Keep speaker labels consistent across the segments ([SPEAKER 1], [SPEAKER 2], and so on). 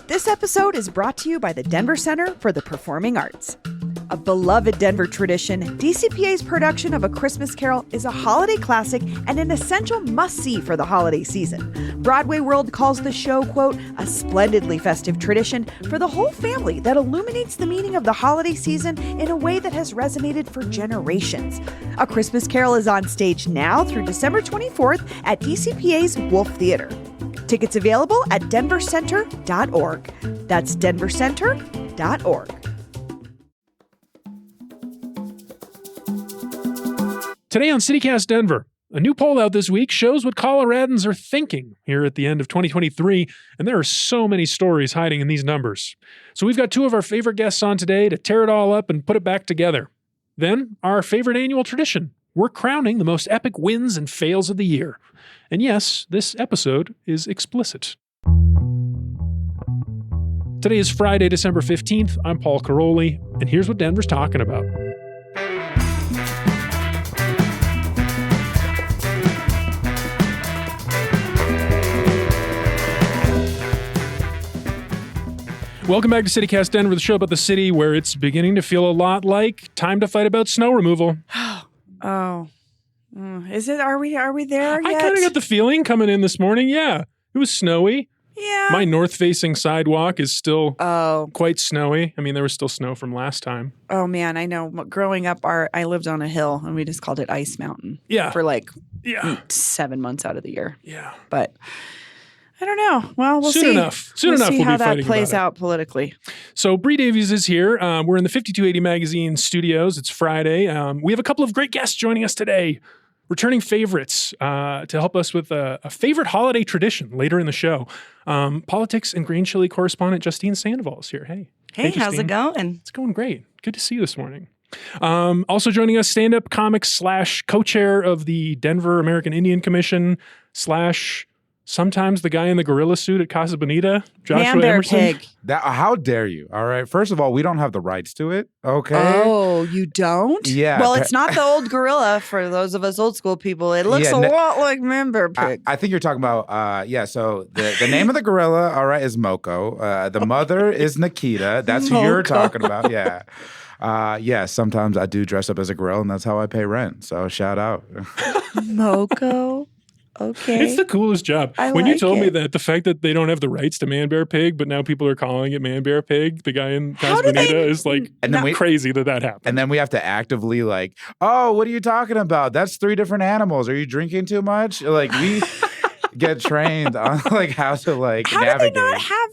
[SPEAKER 1] This episode is brought to you by the Denver Center for the Performing Arts. A beloved Denver tradition, DCPA's production of A Christmas Carol is a holiday classic and an essential must-see for the holiday season. Broadway World calls the show, quote, a splendidly festive tradition for the whole family that illuminates the meaning of the holiday season in a way that has resonated for generations. A Christmas Carol is on stage now through December 24th at DCPA's Wolf Theater. Tickets available at denvercenter.org. That's denvercenter.org.
[SPEAKER 2] Today on CityCast Denver, a new poll out this week shows what Coloradans are thinking here at the end of 2023, and there are so many stories hiding in these numbers. So we've got two of our favorite guests on today to tear it all up and put it back together. Then, our favorite annual tradition. We're crowning the most epic wins and fails of the year. And yes, this episode is explicit. Today is Friday, December 15th. I'm Paul Caroli, and here's what Denver's talking about. Welcome back to CityCast Denver, the show about the city where it's beginning to feel a lot like time to fight about snow removal.
[SPEAKER 1] Is it? Are we there yet?
[SPEAKER 2] I kind of got the feeling coming in this morning. Yeah, it was snowy.
[SPEAKER 1] Yeah.
[SPEAKER 2] My north-facing sidewalk is still quite snowy. I mean, there was still snow from last time.
[SPEAKER 1] Oh man, I know. Growing up, I lived on a hill, and we just called it Ice Mountain.
[SPEAKER 2] Yeah.
[SPEAKER 1] For 7 months out of the year.
[SPEAKER 2] Yeah.
[SPEAKER 1] But I don't know. Well, we'll see.
[SPEAKER 2] Soon enough,
[SPEAKER 1] we'll
[SPEAKER 2] we'll
[SPEAKER 1] see
[SPEAKER 2] be
[SPEAKER 1] how that
[SPEAKER 2] fighting
[SPEAKER 1] plays
[SPEAKER 2] about
[SPEAKER 1] out politically.
[SPEAKER 2] So Bree Davies is here. We're in the 5280 Magazine studios. It's Friday. We have a couple of great guests joining us today. Returning favorites to help us with a favorite holiday tradition later in the show. Politics and Green Chili correspondent Justine Sandoval is here. Hey.
[SPEAKER 3] Hey, how's it going?
[SPEAKER 2] It's going great. Good to see you this morning. Also joining us, stand-up comic / co-chair of the Denver American Indian Commission / sometimes the guy in the gorilla suit at Casa Bonita, Joshua Emerson.
[SPEAKER 1] Pig.
[SPEAKER 4] How dare you? All right. First of all, we don't have the rights to it. Okay.
[SPEAKER 1] Oh, you don't?
[SPEAKER 4] Yeah.
[SPEAKER 1] Well, it's not the old gorilla for those of us old school people. It looks a lot like Man-Bear Pig.
[SPEAKER 4] I think you're talking about, so the name of the gorilla, all right, is Moko. The mother is Nikita. That's who you're talking about. Yeah. Sometimes I do dress up as a gorilla, and that's how I pay rent. So shout out.
[SPEAKER 1] Moko. Okay.
[SPEAKER 2] It's the coolest job. When you told me that, the fact that they don't have the rights to Man-Bear Pig, but now people are calling it Man-Bear Pig, the guy in Casa Bonita is like crazy that happened.
[SPEAKER 4] And then we have to actively what are you talking about? That's 3 different animals. Are you drinking too much? We get trained on how to navigate.
[SPEAKER 1] How do they not have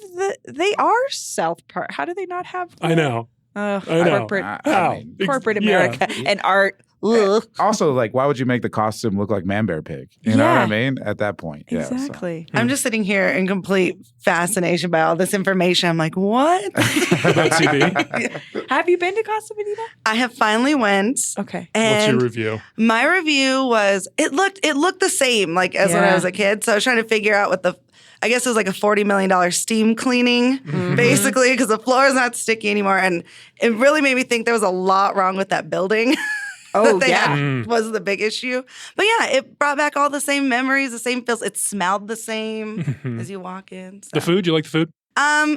[SPEAKER 1] they are South Park. How do they not have
[SPEAKER 2] I know.
[SPEAKER 1] Corporate America and art. Ugh.
[SPEAKER 4] Also, why would you make the costume look like Man-Bear Pig? You know what I mean? At that point.
[SPEAKER 1] Exactly.
[SPEAKER 3] I'm just sitting here in complete fascination by all this information. I'm like, what?
[SPEAKER 2] About CB?
[SPEAKER 1] Have you been to Casa Bonita?
[SPEAKER 3] I have finally went.
[SPEAKER 1] Okay.
[SPEAKER 3] And
[SPEAKER 2] what's your review?
[SPEAKER 3] My review was, it looked the same as when I was a kid. So I was trying to figure out what I guess it was a $40 million steam cleaning, basically, because the floor is not sticky anymore. And it really made me think there was a lot wrong with that building. Was the big issue. But yeah, it brought back all the same memories, the same feels. It smelled the same as you walk in. So.
[SPEAKER 2] The food? You like the food?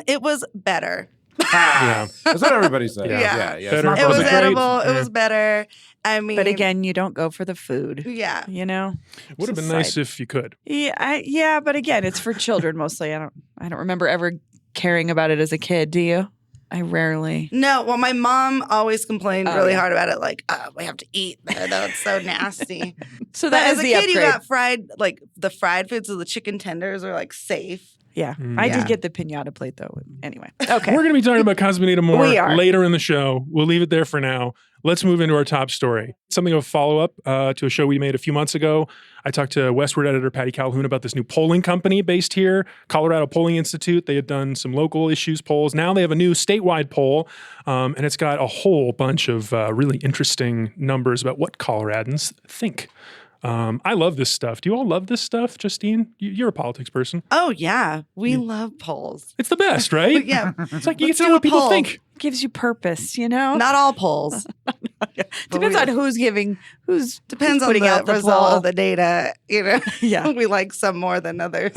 [SPEAKER 3] It was better.
[SPEAKER 4] That's what everybody says.
[SPEAKER 2] Yeah.
[SPEAKER 4] Better.
[SPEAKER 3] It was edible. It was better. I mean,
[SPEAKER 1] but again, you don't go for the food.
[SPEAKER 3] Yeah.
[SPEAKER 1] You know?
[SPEAKER 2] Would have been nice if you could.
[SPEAKER 1] Yeah, but again, it's for children mostly. I don't remember ever caring about it as a kid. Do you? I rarely.
[SPEAKER 3] No, well, my mom always complained really hard about it. We have to eat there, though. It's so nasty.
[SPEAKER 1] So that
[SPEAKER 3] as
[SPEAKER 1] is
[SPEAKER 3] a
[SPEAKER 1] the
[SPEAKER 3] kid,
[SPEAKER 1] upgrade.
[SPEAKER 3] you got fried, the fried foods, so the chicken tenders are safe.
[SPEAKER 1] Yeah. I did get the piñata plate, though. Anyway. Okay.
[SPEAKER 2] We're going to be talking about Casa Bonita more
[SPEAKER 1] We are.
[SPEAKER 2] later in the show. We'll leave it there for now. Let's move into our top story. Something of a follow-up to a show we made a few months ago. I talked to Westward editor Patty Calhoun about this new polling company based here, Colorado Polling Institute. They had done some local issues polls. Now they have a new statewide poll, and it's got a whole bunch of really interesting numbers about what Coloradans think. I love this stuff. Do you all love this stuff, Justine? You're a politics person.
[SPEAKER 3] Oh, yeah. We love polls.
[SPEAKER 2] It's the best, right?
[SPEAKER 3] Yeah.
[SPEAKER 2] It's like you get to know what people think.
[SPEAKER 1] Gives you purpose, you know?
[SPEAKER 3] Not all polls.
[SPEAKER 1] Depends on who's
[SPEAKER 3] Depends on
[SPEAKER 1] putting
[SPEAKER 3] the
[SPEAKER 1] out the
[SPEAKER 3] result
[SPEAKER 1] poll.
[SPEAKER 3] of the data.
[SPEAKER 1] Yeah.
[SPEAKER 3] We like some more than others.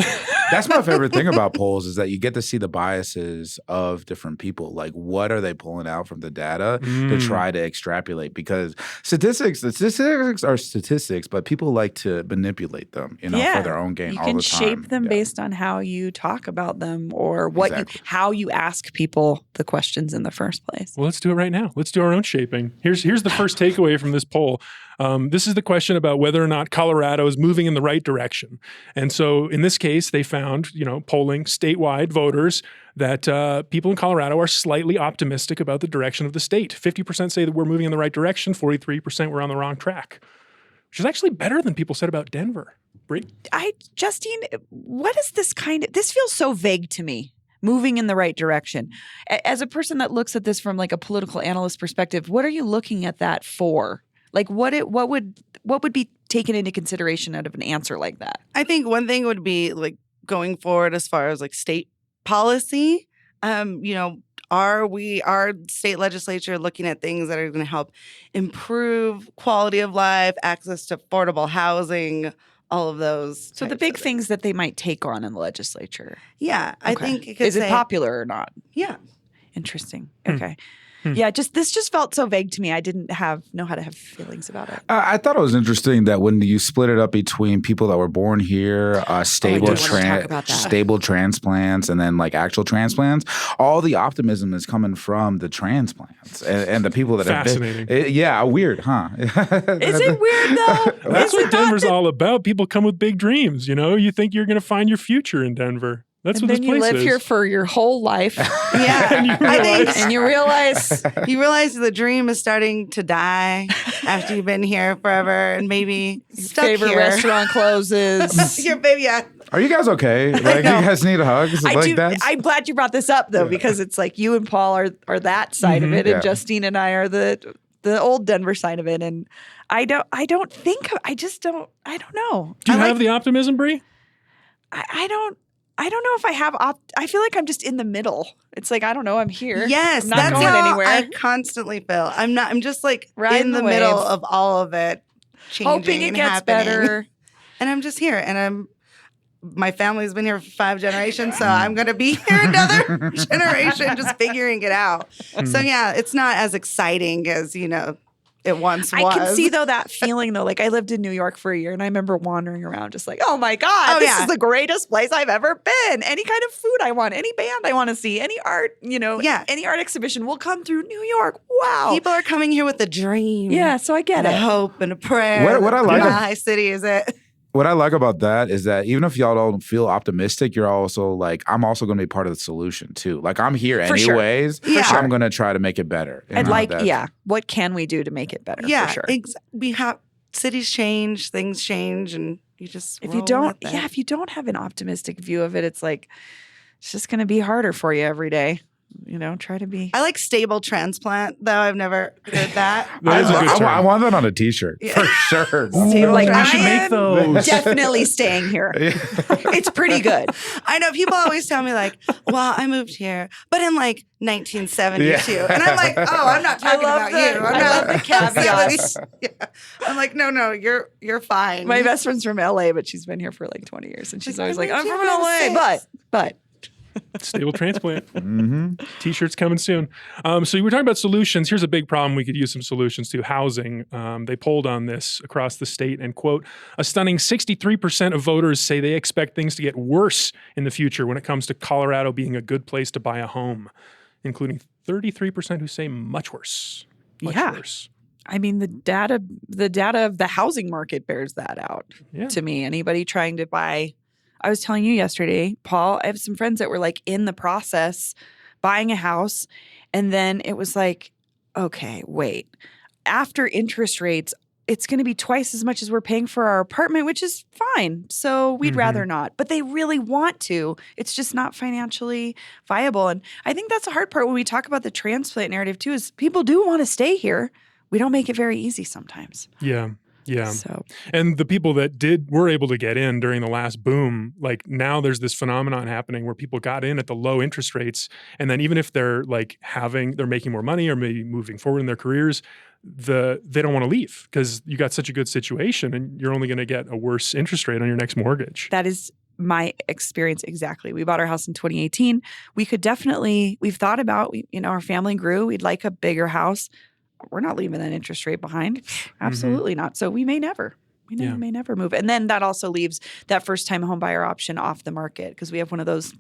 [SPEAKER 4] That's my favorite thing about polls is that you get to see the biases of different people. Like, what are they pulling out from the data to try to extrapolate? Because statistics are statistics, but people like to manipulate them, for their own gain
[SPEAKER 1] you
[SPEAKER 4] all
[SPEAKER 1] can
[SPEAKER 4] the time.
[SPEAKER 1] shape them based on how you talk about them or how you ask people the questions in the first place.
[SPEAKER 2] Well, let's do it right now. Let's do our own shaping. Here's the first takeaway from this poll. This is the question about whether or not Colorado is moving in the right direction. And so in this case, they found, polling statewide voters that people in Colorado are slightly optimistic about the direction of the state. 50% say that we're moving in the right direction. 43% we're on the wrong track, which is actually better than people said about Denver. Brie?
[SPEAKER 1] Justine, what is this feels so vague to me. Moving in the right direction. As a person that looks at this from like a political analyst perspective, what are you looking at that for? Like what would be taken into consideration out of an answer like that?
[SPEAKER 3] I think one thing would be like going forward as far as like state policy. Are our state legislature looking at things that are going to help improve quality of life, access to affordable housing, all of those?
[SPEAKER 1] So the big things that they might take on in the legislature.
[SPEAKER 3] Yeah,
[SPEAKER 1] Okay.
[SPEAKER 3] I think it could
[SPEAKER 1] Is it popular or not?
[SPEAKER 3] Yeah.
[SPEAKER 1] Interesting. Okay. Yeah, this just felt so vague to me. I didn't know how to have feelings about it.
[SPEAKER 4] I thought it was interesting that when you split it up between people that were born here, stable transplants, and then like actual transplants, all the optimism is coming from the transplants and the people that
[SPEAKER 2] Fascinating.
[SPEAKER 4] have been. Weird, huh?
[SPEAKER 1] Is it weird though?
[SPEAKER 2] That's what Denver's all about. People come with big dreams. You think you're going to find your future in Denver. That's what this place is.
[SPEAKER 1] And then you live here for your whole life.
[SPEAKER 3] Yeah.
[SPEAKER 1] And you realize
[SPEAKER 3] the dream is starting to die after you've been here forever and maybe stuck
[SPEAKER 1] favorite
[SPEAKER 3] here.
[SPEAKER 1] restaurant closes.
[SPEAKER 3] Your baby, yeah.
[SPEAKER 4] Are you guys okay? Like, you guys need a hug?
[SPEAKER 1] I'm glad you brought this up though, because it's like you and Paul are that side of it, and Justine and I are the old Denver side of it. And I don't know.
[SPEAKER 2] Do you have the optimism, Brie?
[SPEAKER 1] I don't know if I have. I feel like I'm just in the middle. It's like I don't know. I'm here.
[SPEAKER 3] Yes,
[SPEAKER 1] I'm not
[SPEAKER 3] that's
[SPEAKER 1] going
[SPEAKER 3] how
[SPEAKER 1] anywhere.
[SPEAKER 3] I constantly feel. I'm just like
[SPEAKER 1] Riding
[SPEAKER 3] in the
[SPEAKER 1] the
[SPEAKER 3] middle
[SPEAKER 1] wave.
[SPEAKER 3] of all of it, changing
[SPEAKER 1] Hoping it
[SPEAKER 3] and
[SPEAKER 1] gets
[SPEAKER 3] happening.
[SPEAKER 1] better.
[SPEAKER 3] And I'm just here, and my family's been here for 5 generations, so I'm going to be here another generation, just figuring it out. So yeah, it's not as exciting as it once was.
[SPEAKER 1] I can see though that feeling though. Like I lived in New York for a year, and I remember wandering around just like, oh my God, this is the greatest place I've ever been. Any kind of food I want, any band I want to see, any art, any art exhibition will come through New York. Wow.
[SPEAKER 3] People are coming here with a dream.
[SPEAKER 1] Yeah, so I get
[SPEAKER 3] and
[SPEAKER 1] it.
[SPEAKER 3] a hope and a prayer.
[SPEAKER 4] What I like
[SPEAKER 3] my city is it.
[SPEAKER 4] What I like about that is that even if y'all don't feel optimistic, you're also like, I'm also going to be part of the solution too. Like I'm here anyways.
[SPEAKER 3] For sure.
[SPEAKER 4] I'm going to try to make it better.
[SPEAKER 1] What can we do to make it better?
[SPEAKER 3] Yeah,
[SPEAKER 1] for sure.
[SPEAKER 3] We have cities change, things change, and you just
[SPEAKER 1] if you don't have an optimistic view of it, it's like it's just going to be harder for you every day. Try to be.
[SPEAKER 3] I like stable transplant, though. I've never heard that.
[SPEAKER 2] That is a good term.
[SPEAKER 4] I want that on a T-shirt for sure.
[SPEAKER 1] Like
[SPEAKER 2] we should make those.
[SPEAKER 1] Definitely staying here. It's pretty good.
[SPEAKER 3] I know people always tell me like, "Well, I moved here, but in like 1972," and I'm like, "Oh, I'm not talking about you.
[SPEAKER 1] I love the caveats.
[SPEAKER 3] I'm like, no, you're fine."
[SPEAKER 1] My best friend's from LA, but she's been here for like 20 years, and she's always like, "I'm from
[SPEAKER 3] here
[SPEAKER 1] LA, but."
[SPEAKER 2] Stable transplant. T-shirts coming soon. So you were talking about solutions. Here's a big problem we could use some solutions to: housing. They polled on this across the state, and quote, a stunning 63% of voters say they expect things to get worse in the future when it comes to Colorado being a good place to buy a home, including 33% who say much worse. Much worse.
[SPEAKER 1] I mean, the data of the housing market bears that out to me. Anybody trying to buy. I was telling you yesterday, Paul, I have some friends that were like in the process buying a house. And then it was like, okay, wait, after interest rates, it's going to be twice as much as we're paying for our apartment, which is fine. So we'd rather not. But they really want to. It's just not financially viable. And I think that's the hard part when we talk about the transplant narrative too, is people do want to stay here. We don't make it very easy sometimes.
[SPEAKER 2] Yeah. Yeah.
[SPEAKER 1] So
[SPEAKER 2] And the people that were able to get in during the last boom, like now there's this phenomenon happening where people got in at the low interest rates. And then even if they're like they're making more money or maybe moving forward in their careers, they don't want to leave because you got such a good situation and you're only going to get a worse interest rate on your next mortgage.
[SPEAKER 1] that is my experience exactly. We bought our house in 2018. We've thought about, our family grew. We'd like a bigger house. We're not leaving that interest rate behind. Absolutely not. So we may never. We may never move. And then that also leaves that first-time home buyer option off the market because we have one of those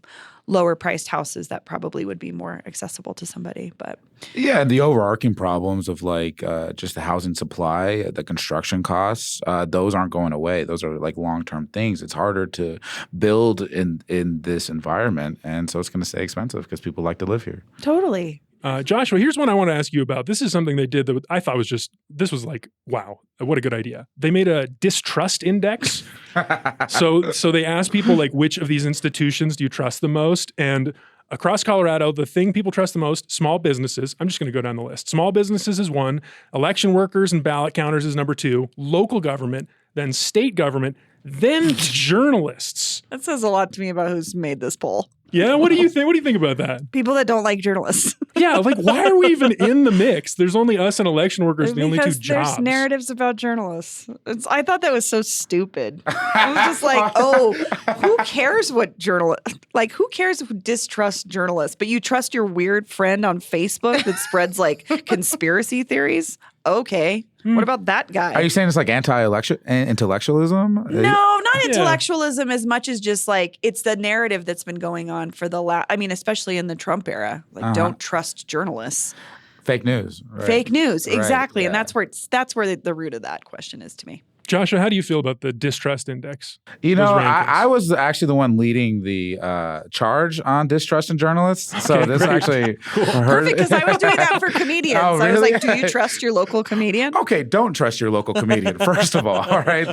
[SPEAKER 1] lower-priced houses that probably would be more accessible to somebody. But
[SPEAKER 4] yeah, the overarching problems of like just the housing supply, the construction costs, those aren't going away. Those are like long-term things. It's harder to build in this environment, and so it's going to stay expensive because people like to live here.
[SPEAKER 1] totally.
[SPEAKER 2] Joshua, here's one I want to ask you about. This is something they did that I thought this was like, wow, what a good idea. They made a distrust index. So they asked people like, which of these institutions do you trust the most? And across Colorado, the thing people trust the most, small businesses. I'm just going to go down the list. Small businesses is 1, election workers and ballot counters is number 2, local government, then state government, then journalists.
[SPEAKER 1] That says a lot to me about who's made this poll.
[SPEAKER 2] Yeah, what do you think? What do you think about that?
[SPEAKER 1] People that don't like journalists.
[SPEAKER 2] Yeah, like why are we even in the mix? There's only us and election workers, the only 2
[SPEAKER 1] Because
[SPEAKER 2] jobs.
[SPEAKER 1] there's narratives about journalists. I thought that was so stupid. I was just like, oh, who cares what who cares who distrusts journalists? But you trust your weird friend on Facebook that spreads like conspiracy theories? Okay. What about that guy?
[SPEAKER 4] Are you saying it's like intellectualism?
[SPEAKER 1] No, not intellectualism as much as just like it's the narrative that's been going on for especially in the Trump era. Like, don't trust journalists.
[SPEAKER 4] Fake news. Right?
[SPEAKER 1] Fake news, exactly.
[SPEAKER 4] Right,
[SPEAKER 1] And that's where the root of that question is to me.
[SPEAKER 2] Joshua, how do you feel about the distrust index?
[SPEAKER 4] I was actually the one leading the charge on distrust in journalists. So this actually
[SPEAKER 1] Perfect, because I was doing that for comedians.
[SPEAKER 4] Oh,
[SPEAKER 1] I was
[SPEAKER 4] really?
[SPEAKER 1] like, do you trust your local comedian?
[SPEAKER 4] Okay, don't trust your local comedian, first of all right?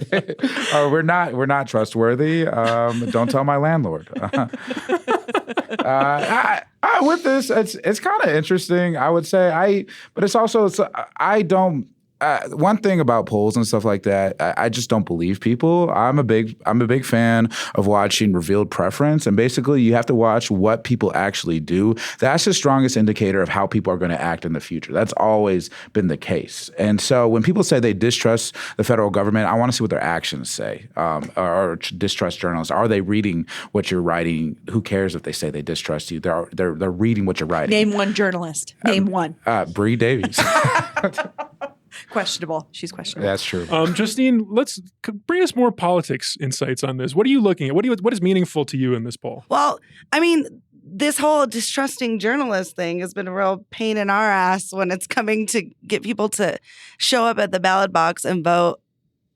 [SPEAKER 4] We're not trustworthy. Don't tell my landlord. With this, it's kind of interesting, I would say. But it's also, I don't. One thing about polls and stuff like that, I just don't believe people. I'm a big fan of watching revealed preference, and basically you have to watch what people actually do. That's the strongest indicator of how people are going to act in the future. That's always been the case. And so when people say they distrust the federal government, I want to see what their actions say, or distrust journalists. Are they reading what you're writing? Who cares if they say they distrust you? They're reading what you're writing.
[SPEAKER 1] Name one journalist. Name one.
[SPEAKER 4] Bree Davies.
[SPEAKER 1] Questionable. She's questionable.
[SPEAKER 4] That's true.
[SPEAKER 2] Justine, let's bring us more politics insights on this. What are you looking at? What is meaningful to you in this poll?
[SPEAKER 3] Well, I mean, this whole distrusting journalists thing has been a real pain in our ass when it's coming to get people to show up at the ballot box and vote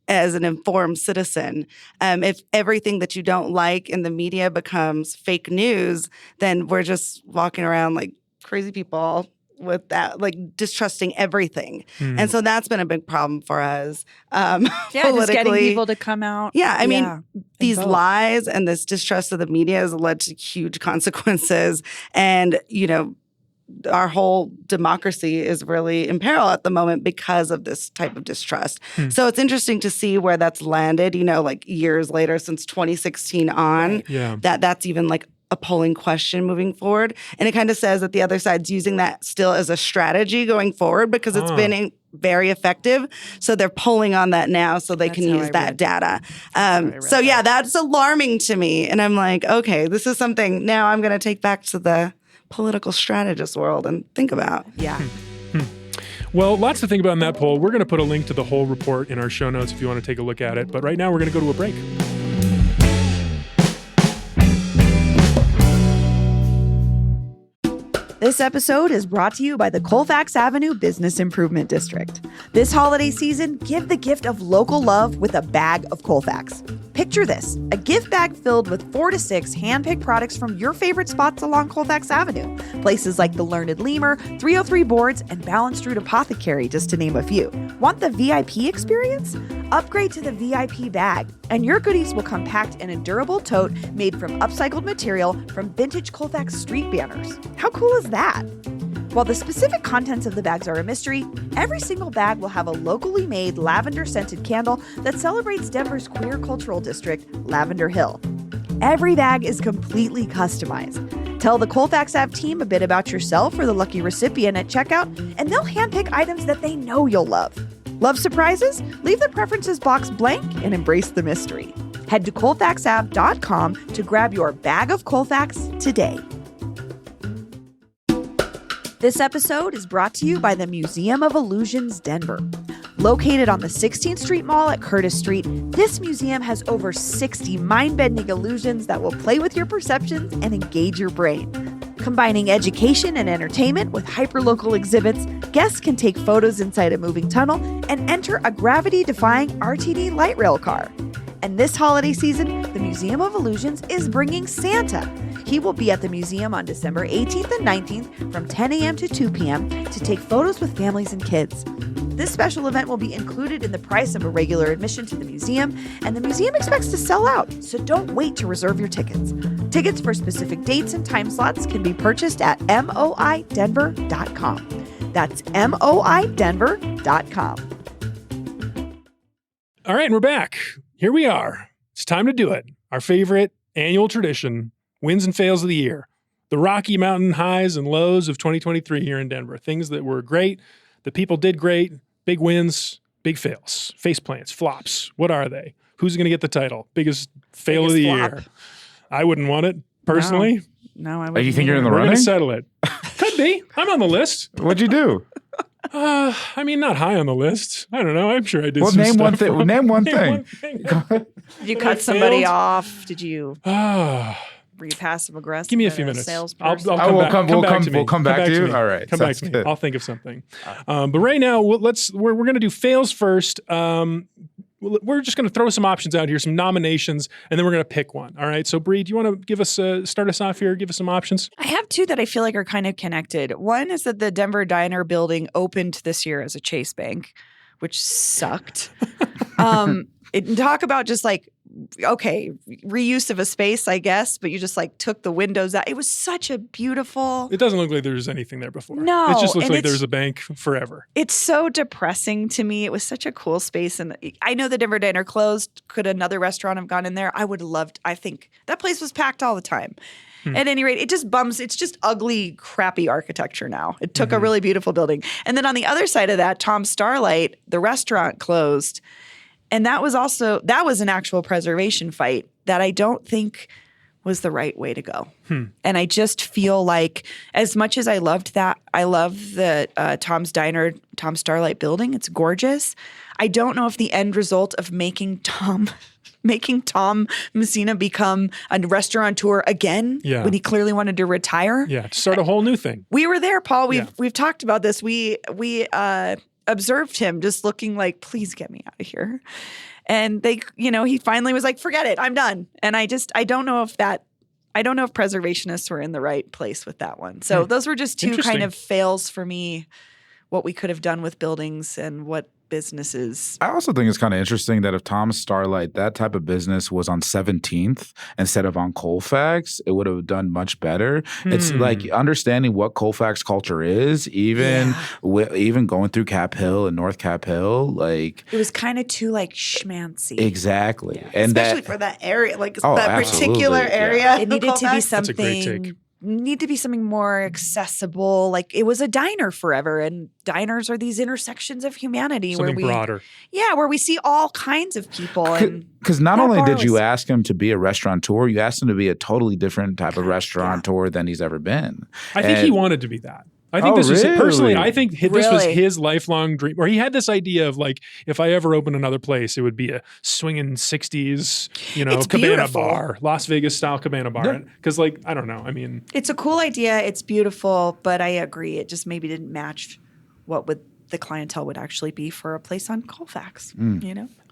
[SPEAKER 3] as an informed citizen. If everything that you don't like in the media becomes fake news, then we're just walking around like crazy people with that, like distrusting everything. And so that's been a big problem for us.
[SPEAKER 1] Just getting people to come out.
[SPEAKER 3] Yeah, I mean, these
[SPEAKER 1] vote.
[SPEAKER 3] lies and this distrust of the media has led to huge consequences. And, our whole democracy is really in peril at the moment because of this type of distrust. So it's interesting to see where that's landed, like years later since 2016 on, that's even like a polling question moving forward. And it kind of says that the other side's using that still as a strategy going forward because it's been very effective. So they're pulling on that now so they can use that data. That's alarming to me. And I'm like, okay, this is something now I'm going to take back to the political strategist world and think about.
[SPEAKER 1] Yeah.
[SPEAKER 2] Well, lots to think about in that poll. We're going to put a link to the whole report in our show notes if you want to take a look at it. But right now we're going to go to a break.
[SPEAKER 1] This episode is brought to you by the Colfax Avenue Business Improvement District. This holiday season, give the gift of local love with a bag of Colfax. Picture this, a gift bag filled with 4 to 6 hand-picked products from your favorite spots along Colfax Avenue. Places like the Learned Lemur, 303 Boards, and Balanced Root Apothecary, just to name a few. Want the VIP experience? Upgrade to the VIP bag, and your goodies will come packed in a durable tote made from upcycled material from vintage Colfax street banners. How cool is that? While the specific contents of the bags are a mystery, every single bag will have a locally made lavender-scented candle that celebrates Denver's queer cultural district, Lavender Hill. Every bag is completely customized. Tell the Colfax Ave team a bit about yourself or the lucky recipient at checkout, and they'll handpick items that they know you'll love. Love surprises? Leave the preferences box blank and embrace the mystery. Head to colfaxave.com to grab your bag of Colfax today. This episode is brought to you by the Museum of Illusions, Denver. Located on the 16th Street Mall at Curtis Street, this museum has over 60 mind-bending illusions that will play with your perceptions and engage your brain. Combining education and entertainment with hyperlocal exhibits, guests can take photos inside a moving tunnel and enter a gravity-defying RTD light rail car. And this holiday season, the Museum of Illusions is bringing Santa. He will be at the museum on December 18th and 19th from 10 a.m. to 2 p.m. to take photos with families and kids. This special event will be included in the price of a regular admission to the museum, and the museum expects to sell out, so don't wait to reserve your tickets. Tickets for specific dates and time slots can be purchased at moidenver.com. That's moidenver.com.
[SPEAKER 2] All right, and we're back. Here we are. It's time to do it. Our favorite annual tradition, wins and fails of the year. The Rocky Mountain highs and lows of 2023 here in Denver. Things that were great, the people did great, big wins, big fails, face plants, flops. What are they? Who's going to get the title? Biggest fail of the year. I wouldn't want it, personally.
[SPEAKER 3] No, I wouldn't.
[SPEAKER 4] Oh, you think you're in the
[SPEAKER 2] We're
[SPEAKER 4] running?
[SPEAKER 2] going to settle it. Could be. I'm on the list.
[SPEAKER 4] What'd you do?
[SPEAKER 2] I mean, not high on the list. I don't know. I'm sure I did
[SPEAKER 4] Well,
[SPEAKER 2] some
[SPEAKER 4] name
[SPEAKER 2] stuff
[SPEAKER 4] one thing.
[SPEAKER 2] wrong.
[SPEAKER 4] Name one thing.
[SPEAKER 1] Did you
[SPEAKER 2] I
[SPEAKER 1] cut somebody
[SPEAKER 2] failed?
[SPEAKER 1] off? Did you
[SPEAKER 2] Ah,
[SPEAKER 1] were you passive aggressive?
[SPEAKER 2] give me a
[SPEAKER 1] as
[SPEAKER 2] few minutes.
[SPEAKER 1] Salesperson?
[SPEAKER 2] I'll
[SPEAKER 4] Oh,
[SPEAKER 2] come
[SPEAKER 4] we'll
[SPEAKER 2] back.
[SPEAKER 4] come-
[SPEAKER 2] Come
[SPEAKER 4] we'll
[SPEAKER 2] back
[SPEAKER 4] come-
[SPEAKER 2] to me.
[SPEAKER 4] we'll come back to you?
[SPEAKER 2] me.
[SPEAKER 4] All right,
[SPEAKER 2] Come back
[SPEAKER 4] sounds
[SPEAKER 2] to me.
[SPEAKER 4] good.
[SPEAKER 2] I'll think of something. But right now, we're going to do fails first. We're just going to throw some options out here, some nominations, and then we're going to pick one. All right. So, Bree, do you want to give us start us off here? Give us some options.
[SPEAKER 1] I have two that I feel like are kind of connected. One is that the Denver Diner building opened this year as a Chase Bank, which sucked. Talk about just like, okay, reuse of a space, I guess, but you just like took the windows out. It was such a beautiful.
[SPEAKER 2] It doesn't look like there's anything there before.
[SPEAKER 1] No,
[SPEAKER 2] It just looks
[SPEAKER 1] and
[SPEAKER 2] like
[SPEAKER 1] it's-
[SPEAKER 2] there's a bank forever.
[SPEAKER 1] It's so depressing to me. It was such a cool space. And I know the Denver Diner closed. Could another restaurant have gone in there? I would have loved, I think that place was packed all the time. At any rate, it just bums. It's just ugly, crappy architecture now. It took a really beautiful building. And then on the other side of that, Tom's Starlight, the restaurant closed. And that was an actual preservation fight that I don't think was the right way to go. And I just feel like as much as I loved that, I love the Tom's Diner, Tom Starlight building. It's gorgeous. I don't know if the end result of making Tom Messina become a restaurateur again when he clearly wanted to retire.
[SPEAKER 2] Yeah, to start a whole new thing.
[SPEAKER 1] We were there, Paul.
[SPEAKER 2] Yeah.
[SPEAKER 1] We've talked about this. We observed him just looking like, please get me out of here. And he finally was like, forget it, I'm done. And I don't know if preservationists were in the right place with that one. So those were just two kind of fails for me, what we could have done with buildings and what businesses.
[SPEAKER 4] I also think it's kind of interesting that if Tom's Starlight, that type of business was on 17th instead of on Colfax, it would have done much better. It's like understanding what Colfax culture is, even going through Cap Hill and North Cap Hill, like
[SPEAKER 1] It was kind of too like schmancy.
[SPEAKER 4] exactly, and
[SPEAKER 3] Especially
[SPEAKER 4] that
[SPEAKER 3] for that area, like
[SPEAKER 4] Oh,
[SPEAKER 3] that
[SPEAKER 4] absolutely,
[SPEAKER 3] particular
[SPEAKER 4] yeah.
[SPEAKER 3] area.
[SPEAKER 1] It needed to be
[SPEAKER 2] That's a great
[SPEAKER 1] something.
[SPEAKER 2] take.
[SPEAKER 1] Something more accessible. Like it was a diner forever, and diners are these intersections of humanity
[SPEAKER 2] Something
[SPEAKER 1] where
[SPEAKER 2] broader.
[SPEAKER 1] where we see all kinds of people. And
[SPEAKER 4] because not
[SPEAKER 1] that
[SPEAKER 4] only
[SPEAKER 1] bar
[SPEAKER 4] did you
[SPEAKER 1] was-
[SPEAKER 4] ask him to be a restaurateur, you asked him to be a totally different type of restaurateur than he's ever been.
[SPEAKER 2] I think he
[SPEAKER 4] And-
[SPEAKER 2] wanted to be that. I think
[SPEAKER 4] Oh,
[SPEAKER 2] this is personally.
[SPEAKER 4] really?
[SPEAKER 2] I think this was
[SPEAKER 1] Really?
[SPEAKER 2] his lifelong dream, or he had this idea of like, if I ever open another place, it would be a swinging '60s,
[SPEAKER 1] It's
[SPEAKER 2] cabana
[SPEAKER 1] beautiful.
[SPEAKER 2] bar, Las Vegas style cabana bar. Because, like, I don't know. I mean,
[SPEAKER 1] it's a cool idea. It's beautiful, but I agree. It just maybe didn't match what the clientele would actually be for a place on Colfax.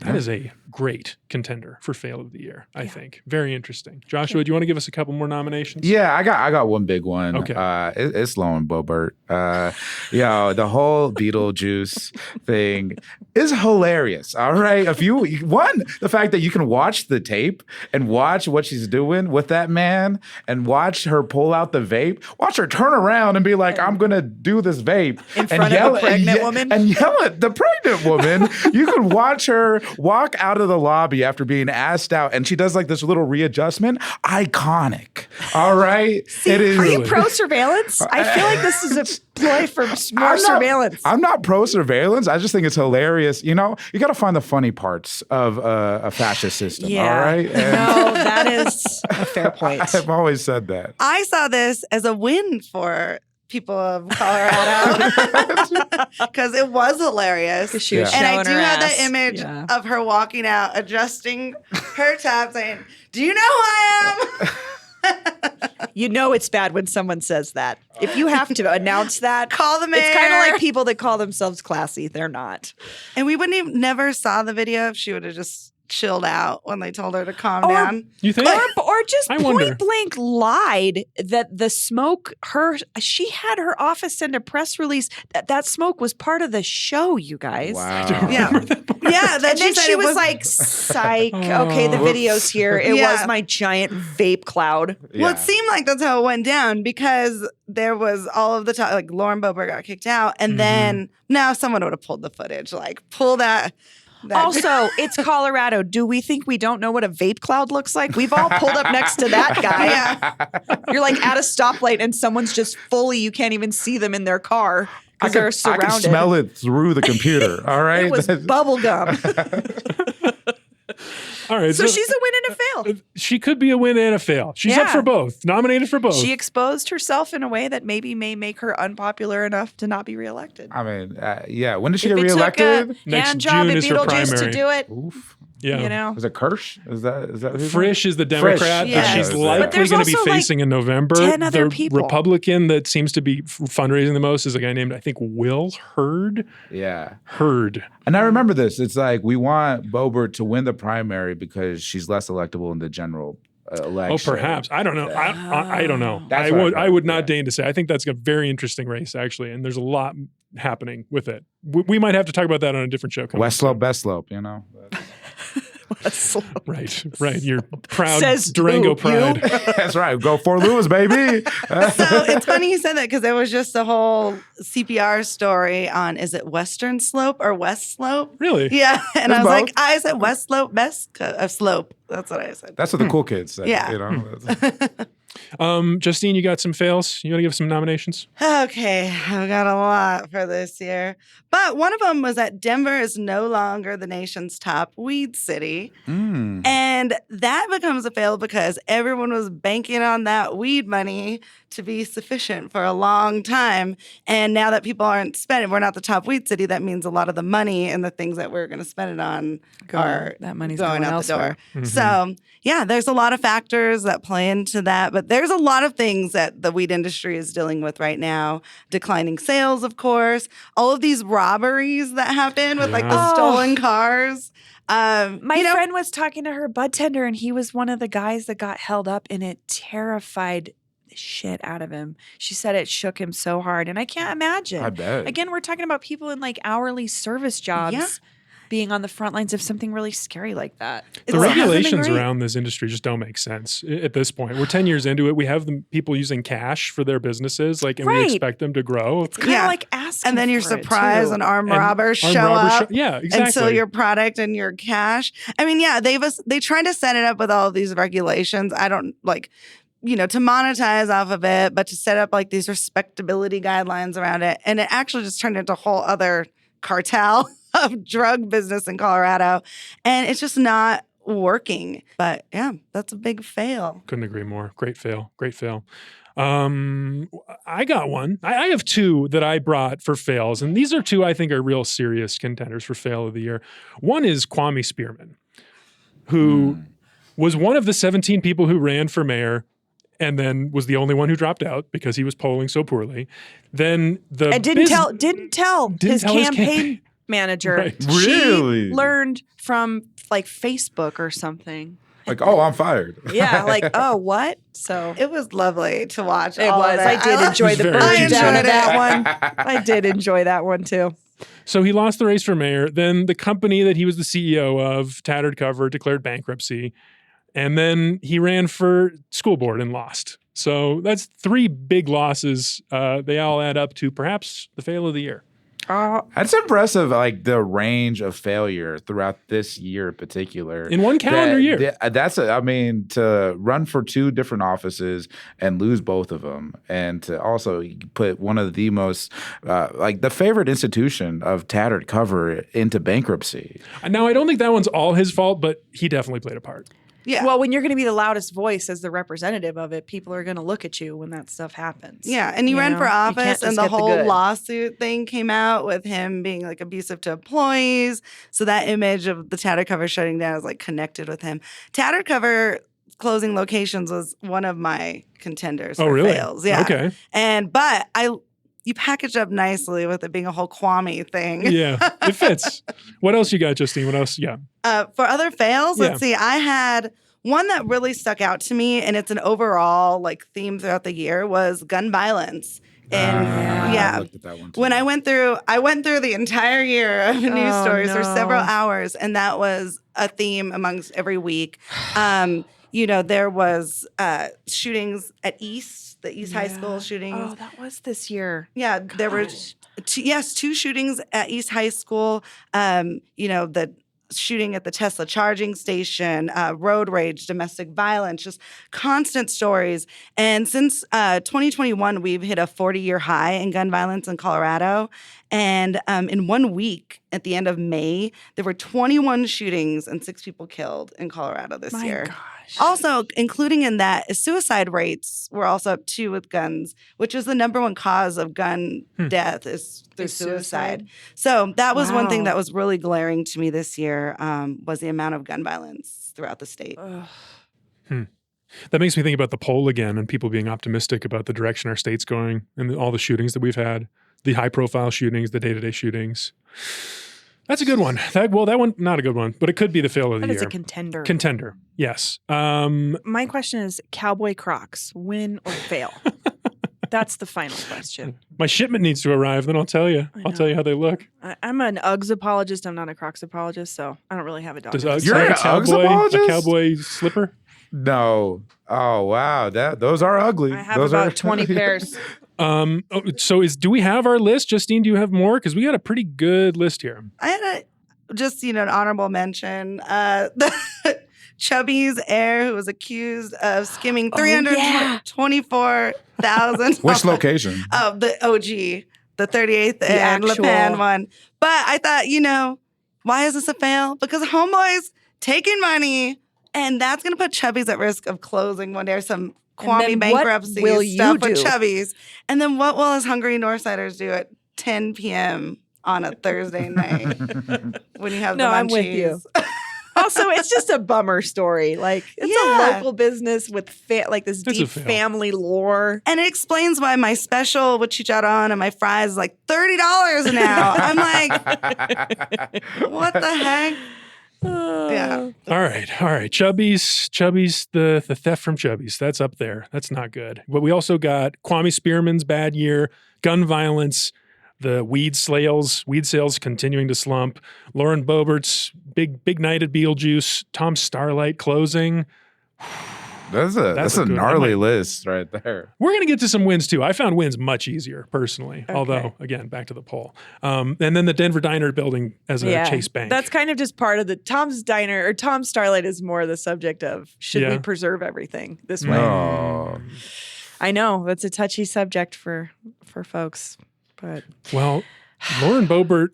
[SPEAKER 2] That is a great contender for fail of the year, I think. Very interesting. Joshua, do you want to give us a couple more nominations?
[SPEAKER 4] Yeah, I got one big one.
[SPEAKER 2] Okay.
[SPEAKER 4] It's Lauren Boebert. The whole Beetlejuice thing is hilarious. All right. The fact that you can watch the tape and watch what she's doing with that man and watch her pull out the vape, watch her turn around and be like, I'm going to do this vape.
[SPEAKER 1] In front of a pregnant woman?
[SPEAKER 4] And yell at the pregnant woman. You can watch her walk out of the lobby after being asked out, and she does like this little readjustment. Iconic. All right? It is.
[SPEAKER 1] Are you pro-surveillance? I feel like this is a ploy for more surveillance.
[SPEAKER 4] I'm not pro-surveillance. I just think it's hilarious. You know, you got to find the funny parts of a fascist system, all right?
[SPEAKER 1] No, that is a fair point.
[SPEAKER 4] I've always said that.
[SPEAKER 3] I saw this as a win for people of Colorado because it was hilarious.
[SPEAKER 1] She was
[SPEAKER 3] and I
[SPEAKER 1] showing
[SPEAKER 3] do
[SPEAKER 1] her
[SPEAKER 3] have
[SPEAKER 1] ass.
[SPEAKER 3] that image of her walking out, adjusting her top, saying, "Do you know who I am?"
[SPEAKER 1] You know it's bad when someone says that. If you have to announce that,
[SPEAKER 3] Call the mayor.
[SPEAKER 1] It's kind of like people that call themselves classy. They're not.
[SPEAKER 3] And we wouldn't even never saw the video if she would have just chilled out when they told her to calm down.
[SPEAKER 2] You think?
[SPEAKER 1] Or just
[SPEAKER 2] I wonder.
[SPEAKER 1] point blank lied that the smoke, she had her office send a press release that smoke was part of the show, you guys.
[SPEAKER 4] Wow.
[SPEAKER 3] Yeah. Yeah.
[SPEAKER 1] And then she was like, psych. Okay, the video's here. It was my giant vape cloud.
[SPEAKER 3] Well, it seemed like that's how it went down because there was all of the time, like Lauren Boebert got kicked out. And then now someone would have pulled the footage, like pull that.
[SPEAKER 1] Also, it's Colorado. Do we think we don't know what a vape cloud looks like? We've all pulled up next to that guy.
[SPEAKER 3] Yeah.
[SPEAKER 1] You're like at a stoplight and someone's just fully, you can't even see them in their car because they're surrounded.
[SPEAKER 4] I can smell it through the computer. All right.
[SPEAKER 1] It was bubble gum.
[SPEAKER 2] All right.
[SPEAKER 1] So she's a win and a fail.
[SPEAKER 2] She could be a win and a fail. She's up for both. Nominated for both.
[SPEAKER 1] She exposed herself in a way that maybe may make her unpopular enough to not be reelected.
[SPEAKER 4] I mean, when did she
[SPEAKER 1] If
[SPEAKER 4] get
[SPEAKER 1] it
[SPEAKER 4] reelected?
[SPEAKER 1] took a
[SPEAKER 2] Next
[SPEAKER 1] hand job
[SPEAKER 2] June
[SPEAKER 1] at
[SPEAKER 2] is her
[SPEAKER 1] Beetlejuice to
[SPEAKER 2] primary.
[SPEAKER 1] do it,
[SPEAKER 4] Oof.
[SPEAKER 2] Yeah.
[SPEAKER 1] you know.
[SPEAKER 4] Is it Kirsch? Is that who?
[SPEAKER 2] Frisch is the Democrat
[SPEAKER 1] Yes.
[SPEAKER 2] that she's
[SPEAKER 1] But
[SPEAKER 2] likely
[SPEAKER 1] there's
[SPEAKER 2] going to be
[SPEAKER 1] also, like,
[SPEAKER 2] facing in November.
[SPEAKER 1] 10 other
[SPEAKER 2] the
[SPEAKER 1] people.
[SPEAKER 2] Republican that seems to be fundraising the most is a guy named, I think, Will Hurd.
[SPEAKER 4] Yeah.
[SPEAKER 2] Hurd.
[SPEAKER 4] And I remember this. It's like we want Boebert to win the primary because she's less electable in the general election.
[SPEAKER 2] Oh, perhaps. I don't know. I don't know.
[SPEAKER 4] That's
[SPEAKER 2] I
[SPEAKER 4] what I
[SPEAKER 2] would.
[SPEAKER 4] thought,
[SPEAKER 2] I would not
[SPEAKER 4] yeah.
[SPEAKER 2] deign to say. I think that's a very interesting race, actually, and there's a lot happening with it. We might have to talk about that on a different show.
[SPEAKER 4] West slope, best slope. You know.
[SPEAKER 2] Right. Your proud
[SPEAKER 1] Says
[SPEAKER 2] Durango
[SPEAKER 1] who?
[SPEAKER 2] pride.
[SPEAKER 4] That's right. Go Fort Lewis, baby.
[SPEAKER 3] So it's funny you said that because there was just a whole CPR story on, is it Western Slope or West Slope?
[SPEAKER 2] Really?
[SPEAKER 3] Yeah. And
[SPEAKER 4] There's
[SPEAKER 3] I was like,
[SPEAKER 4] both.
[SPEAKER 3] I said West Slope, best slope. That's what I said.
[SPEAKER 4] That's what the cool kids say.
[SPEAKER 3] Yeah.
[SPEAKER 4] You know.
[SPEAKER 2] Justine, you got some fails? You want to give some nominations?
[SPEAKER 3] Okay, I've got a lot for this year. But one of them was that Denver is no longer the nation's top weed city. And that becomes a fail because everyone was banking on that weed money to be sufficient for a long time. And now that people aren't spending, we're not the top weed city, that means a lot of the money and the things that we're going to spend it on
[SPEAKER 1] that money's
[SPEAKER 3] going
[SPEAKER 1] going
[SPEAKER 3] out
[SPEAKER 1] elsewhere.
[SPEAKER 3] the door. So, yeah, there's a lot of factors that play into that, but there's a lot of things that the weed industry is dealing with right now. Declining sales, of course, all of these robberies that happen with like the stolen cars.
[SPEAKER 1] My friend was talking to her bud tender, and he was one of the guys that got held up, and it terrified the shit out of him. She said it shook him so hard, and I can't imagine.
[SPEAKER 4] I bet.
[SPEAKER 1] Again, we're talking about people in like hourly service jobs being on the front lines of something really scary like that.
[SPEAKER 2] The regulations around this industry just don't make sense at this point. We're 10 years into it. We have people using cash for their businesses, and we expect them to grow.
[SPEAKER 1] It's kind of like asking
[SPEAKER 3] and then you're
[SPEAKER 1] for it,
[SPEAKER 3] surprised
[SPEAKER 1] too.
[SPEAKER 3] and armed
[SPEAKER 2] And
[SPEAKER 3] robbers
[SPEAKER 2] armed
[SPEAKER 3] show
[SPEAKER 2] robbers
[SPEAKER 3] up.
[SPEAKER 2] exactly.
[SPEAKER 3] And steal your product and your cash. I mean, they tried to set it up with all of these regulations. I don't to monetize off of it, but to set up like these respectability guidelines around it. And it actually just turned into a whole other cartel of drug business in Colorado. And it's just not working. But yeah, that's a big fail.
[SPEAKER 2] Couldn't agree more. Great fail. I got one. I have two that I brought for fails. And these are two I think are real serious contenders for fail of the year. One is Kwame Spearman, who was one of the 17 people who ran for mayor and then was the only one who dropped out because he was polling so poorly. Then
[SPEAKER 1] and didn't tell his campaign manager.
[SPEAKER 2] Right.
[SPEAKER 4] Really?
[SPEAKER 1] She learned from like Facebook or something.
[SPEAKER 4] Like, oh, I'm fired.
[SPEAKER 1] Yeah, like, oh, what? So
[SPEAKER 3] It was lovely to watch.
[SPEAKER 1] it
[SPEAKER 3] all
[SPEAKER 1] was.
[SPEAKER 3] of
[SPEAKER 1] I did enjoy
[SPEAKER 2] It
[SPEAKER 1] the
[SPEAKER 2] was very
[SPEAKER 1] burn down
[SPEAKER 3] enjoyed
[SPEAKER 1] of
[SPEAKER 3] it.
[SPEAKER 1] that one. I did enjoy that one too.
[SPEAKER 2] So he lost the race for mayor. Then the company that he was the CEO of, Tattered Cover, declared bankruptcy. And then he ran for school board and lost. So that's 3 big losses. They all add up to perhaps the fail of the year.
[SPEAKER 4] That's impressive, like the range of failure throughout this year in particular.
[SPEAKER 2] In one calendar year.
[SPEAKER 4] I mean, to run for 2 different offices and lose both of them, and to also put one of the most, like the favorite institution of Tattered Cover into bankruptcy.
[SPEAKER 2] Now, I don't think that one's all his fault, but he definitely played a part.
[SPEAKER 3] Yeah.
[SPEAKER 1] Well, when you're going to be the loudest voice as the representative of it, people are going to look at you when that stuff happens.
[SPEAKER 3] Yeah, and he ran
[SPEAKER 1] know?
[SPEAKER 3] for
[SPEAKER 1] You can't
[SPEAKER 3] office,
[SPEAKER 1] just
[SPEAKER 3] and the
[SPEAKER 1] get
[SPEAKER 3] whole
[SPEAKER 1] good.
[SPEAKER 3] lawsuit thing came out with him being like abusive to employees. So that image of the Tattered Cover shutting down is like connected with him. Tattered Cover closing locations was one of my contenders for
[SPEAKER 2] really?
[SPEAKER 3] fails. Yeah.
[SPEAKER 2] Okay.
[SPEAKER 3] But you packaged up nicely with it being a whole Kwame thing.
[SPEAKER 2] Yeah, it fits. What else you got, Justine? What else? Yeah.
[SPEAKER 3] For other fails,
[SPEAKER 2] Yeah.
[SPEAKER 3] let's see. I had one that really stuck out to me, and it's an overall like theme throughout the year, was gun violence. And
[SPEAKER 4] I
[SPEAKER 3] yeah,
[SPEAKER 4] looked at that one too.
[SPEAKER 3] when I went through the entire year of news
[SPEAKER 1] Oh,
[SPEAKER 3] stories for
[SPEAKER 1] no.
[SPEAKER 3] several hours, and that was a theme amongst every week. There was shootings at East, the East High School shootings.
[SPEAKER 1] Oh, that was this year.
[SPEAKER 3] Yeah, there were two shootings at East High School. The shooting at the Tesla charging station, road rage, domestic violence, just constant stories. And since 2021, we've hit a 40-year high in gun violence in Colorado. And in 1 week, at the end of May, there were 21 shootings and 6 people killed in Colorado this year.
[SPEAKER 1] Gosh.
[SPEAKER 3] Also, including in that, suicide rates were also up too with guns, which is the number one cause of gun death is through suicide. So that was one thing
[SPEAKER 1] Wow.
[SPEAKER 3] that was really glaring to me this year was the amount of gun violence throughout the state.
[SPEAKER 2] That makes me think about the poll again and people being optimistic about the direction our state's going and all the shootings that we've had, the high-profile shootings, the day-to-day shootings. That's a good one. That one, not a good one, but it could be the fail of the
[SPEAKER 1] But
[SPEAKER 2] year.
[SPEAKER 1] it's a contender.
[SPEAKER 2] Contender, yes.
[SPEAKER 1] My question is cowboy Crocs, win or fail? That's the final question.
[SPEAKER 2] My shipment needs to arrive, then I'll tell you. I'll tell you how they look.
[SPEAKER 1] I'm an Uggs apologist. I'm not a Crocs apologist, so I don't really have a dog.
[SPEAKER 2] Does
[SPEAKER 1] in this.
[SPEAKER 2] Uggs
[SPEAKER 4] You're
[SPEAKER 2] have
[SPEAKER 4] an
[SPEAKER 2] a
[SPEAKER 4] Uggs
[SPEAKER 2] cowboy,
[SPEAKER 4] apologist?
[SPEAKER 2] cowboy slipper?
[SPEAKER 4] No. Oh wow, those are ugly.
[SPEAKER 1] I have
[SPEAKER 4] those
[SPEAKER 1] about
[SPEAKER 4] are
[SPEAKER 1] 20 pairs.
[SPEAKER 2] Do we have our list? Justine, do you have more? Because we got a pretty good list here.
[SPEAKER 3] I had an honorable mention. Chubby's heir, who was accused of skimming $324,000.
[SPEAKER 4] Which location?
[SPEAKER 3] Oh, the OG, the 38th and La
[SPEAKER 1] actual-
[SPEAKER 3] Pan one. But I thought, why is this a fail? Because homeboys taking money, and that's going to put Chubby's at risk of closing when there's some Kwame
[SPEAKER 1] then what
[SPEAKER 3] bankruptcy
[SPEAKER 1] will you
[SPEAKER 3] stuff with
[SPEAKER 1] do?
[SPEAKER 3] Chubby's. And then what will us hungry Northsiders do at 10 p.m. on a Thursday night when you have
[SPEAKER 1] No,
[SPEAKER 3] the
[SPEAKER 1] I'm with
[SPEAKER 3] munchies?
[SPEAKER 1] you. Also, it's just a bummer story. Like, it's
[SPEAKER 3] Yeah.
[SPEAKER 1] a local business with this
[SPEAKER 2] It's a
[SPEAKER 1] deep
[SPEAKER 2] fail.
[SPEAKER 1] family lore.
[SPEAKER 3] And it explains why my special with chicharron and my fries is like $30 now. I'm like, what the heck? Yeah.
[SPEAKER 2] All right. Chubby's, the theft from Chubby's. That's up there. That's not good. But we also got Kwame Spearman's bad year, gun violence, the weed sales continuing to slump, Lauren Boebert's big night at Beetlejuice, Tom Starlight closing.
[SPEAKER 4] That's a
[SPEAKER 2] good one.
[SPEAKER 4] gnarly list right there.
[SPEAKER 2] We're going to get to some wins too. I found wins much easier personally, although again, back to the poll. And then the Denver Diner building as a Chase Bank.
[SPEAKER 1] That's kind of just part of the Tom's Diner, or Tom Starlight is more the subject of should we preserve everything this way?
[SPEAKER 4] Oh.
[SPEAKER 1] I know that's a touchy subject for folks, but
[SPEAKER 2] Well, Lauren Boebert